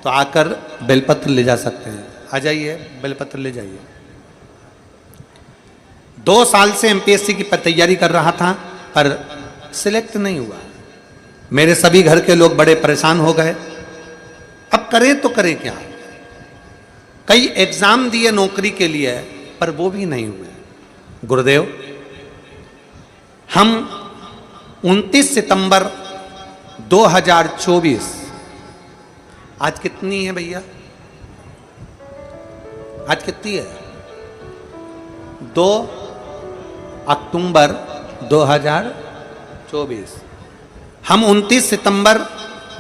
तो आकर बेलपत्र ले जा सकते हैं। आ जाइए, बेलपत्र ले जाइए। 2 साल से एमपीएससी की तैयारी कर रहा था पर सिलेक्ट नहीं हुआ। मेरे सभी घर के लोग बड़े परेशान हो गए। अब करें तो करें क्या? कई एग्जाम दिए नौकरी के लिए पर वो भी नहीं हुए। गुरुदेव, हम 29 सितंबर 2024, आज कितनी है भैया? आज कितनी है? 2 अक्टूबर 2024। हम 29 सितंबर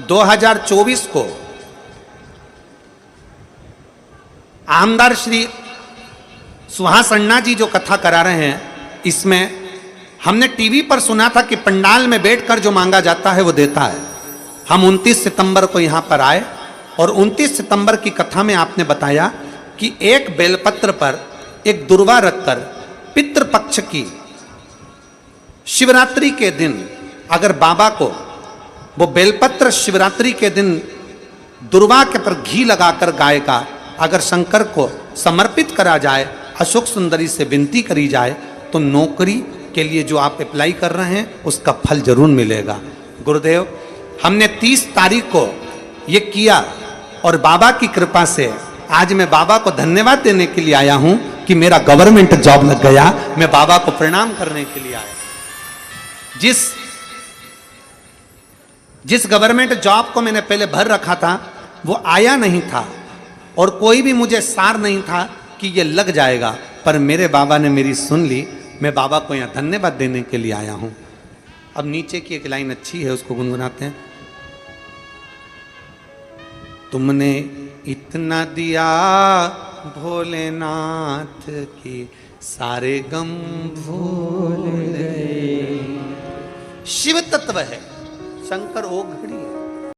2024 को आमदार श्री सुहास अन्ना जी जो कथा करा रहे हैं, इसमें हमने टीवी पर सुना था कि पंडाल में बैठकर जो मांगा जाता है वो देता है। हम 29 सितंबर को यहाँ पर आए और 29 सितंबर की कथा में आपने बताया कि एक बेलपत्र पर एक दुर्वा रखकर पितृपक्ष की शिवरात्रि के दिन अगर बाबा को वो बेलपत्र शिवरात्रि के दिन दुर्वा के पर घी लगाकर गाय का अगर शंकर को समर्पित करा जाए, अशोक सुंदरी से विनती करी जाए तो नौकरी के लिए जो आप अप्लाई कर रहे हैं उसका फल जरूर मिलेगा। गुरुदेव, हमने 30 तारीख को ये किया और बाबा की कृपा से आज मैं बाबा को धन्यवाद देने के लिए आया हूं कि मेरा गवर्नमेंट जॉब लग गया। मैं बाबा को प्रणाम करने के लिए आया। जिस जिस गवर्नमेंट जॉब को मैंने पहले भर रखा था वो आया नहीं था और कोई भी मुझे सार नहीं था कि ये लग जाएगा, पर मेरे बाबा ने मेरी सुन ली। मैं बाबा को यहाँ धन्यवाद देने के लिए आया हूँ। अब नीचे की एक लाइन अच्छी है, उसको गुनगुनाते हैं। तुमने इतना दिया भोलेनाथ की सारे गम भूल गए। शिव तत्व है, शंकर ओ घड़ी है।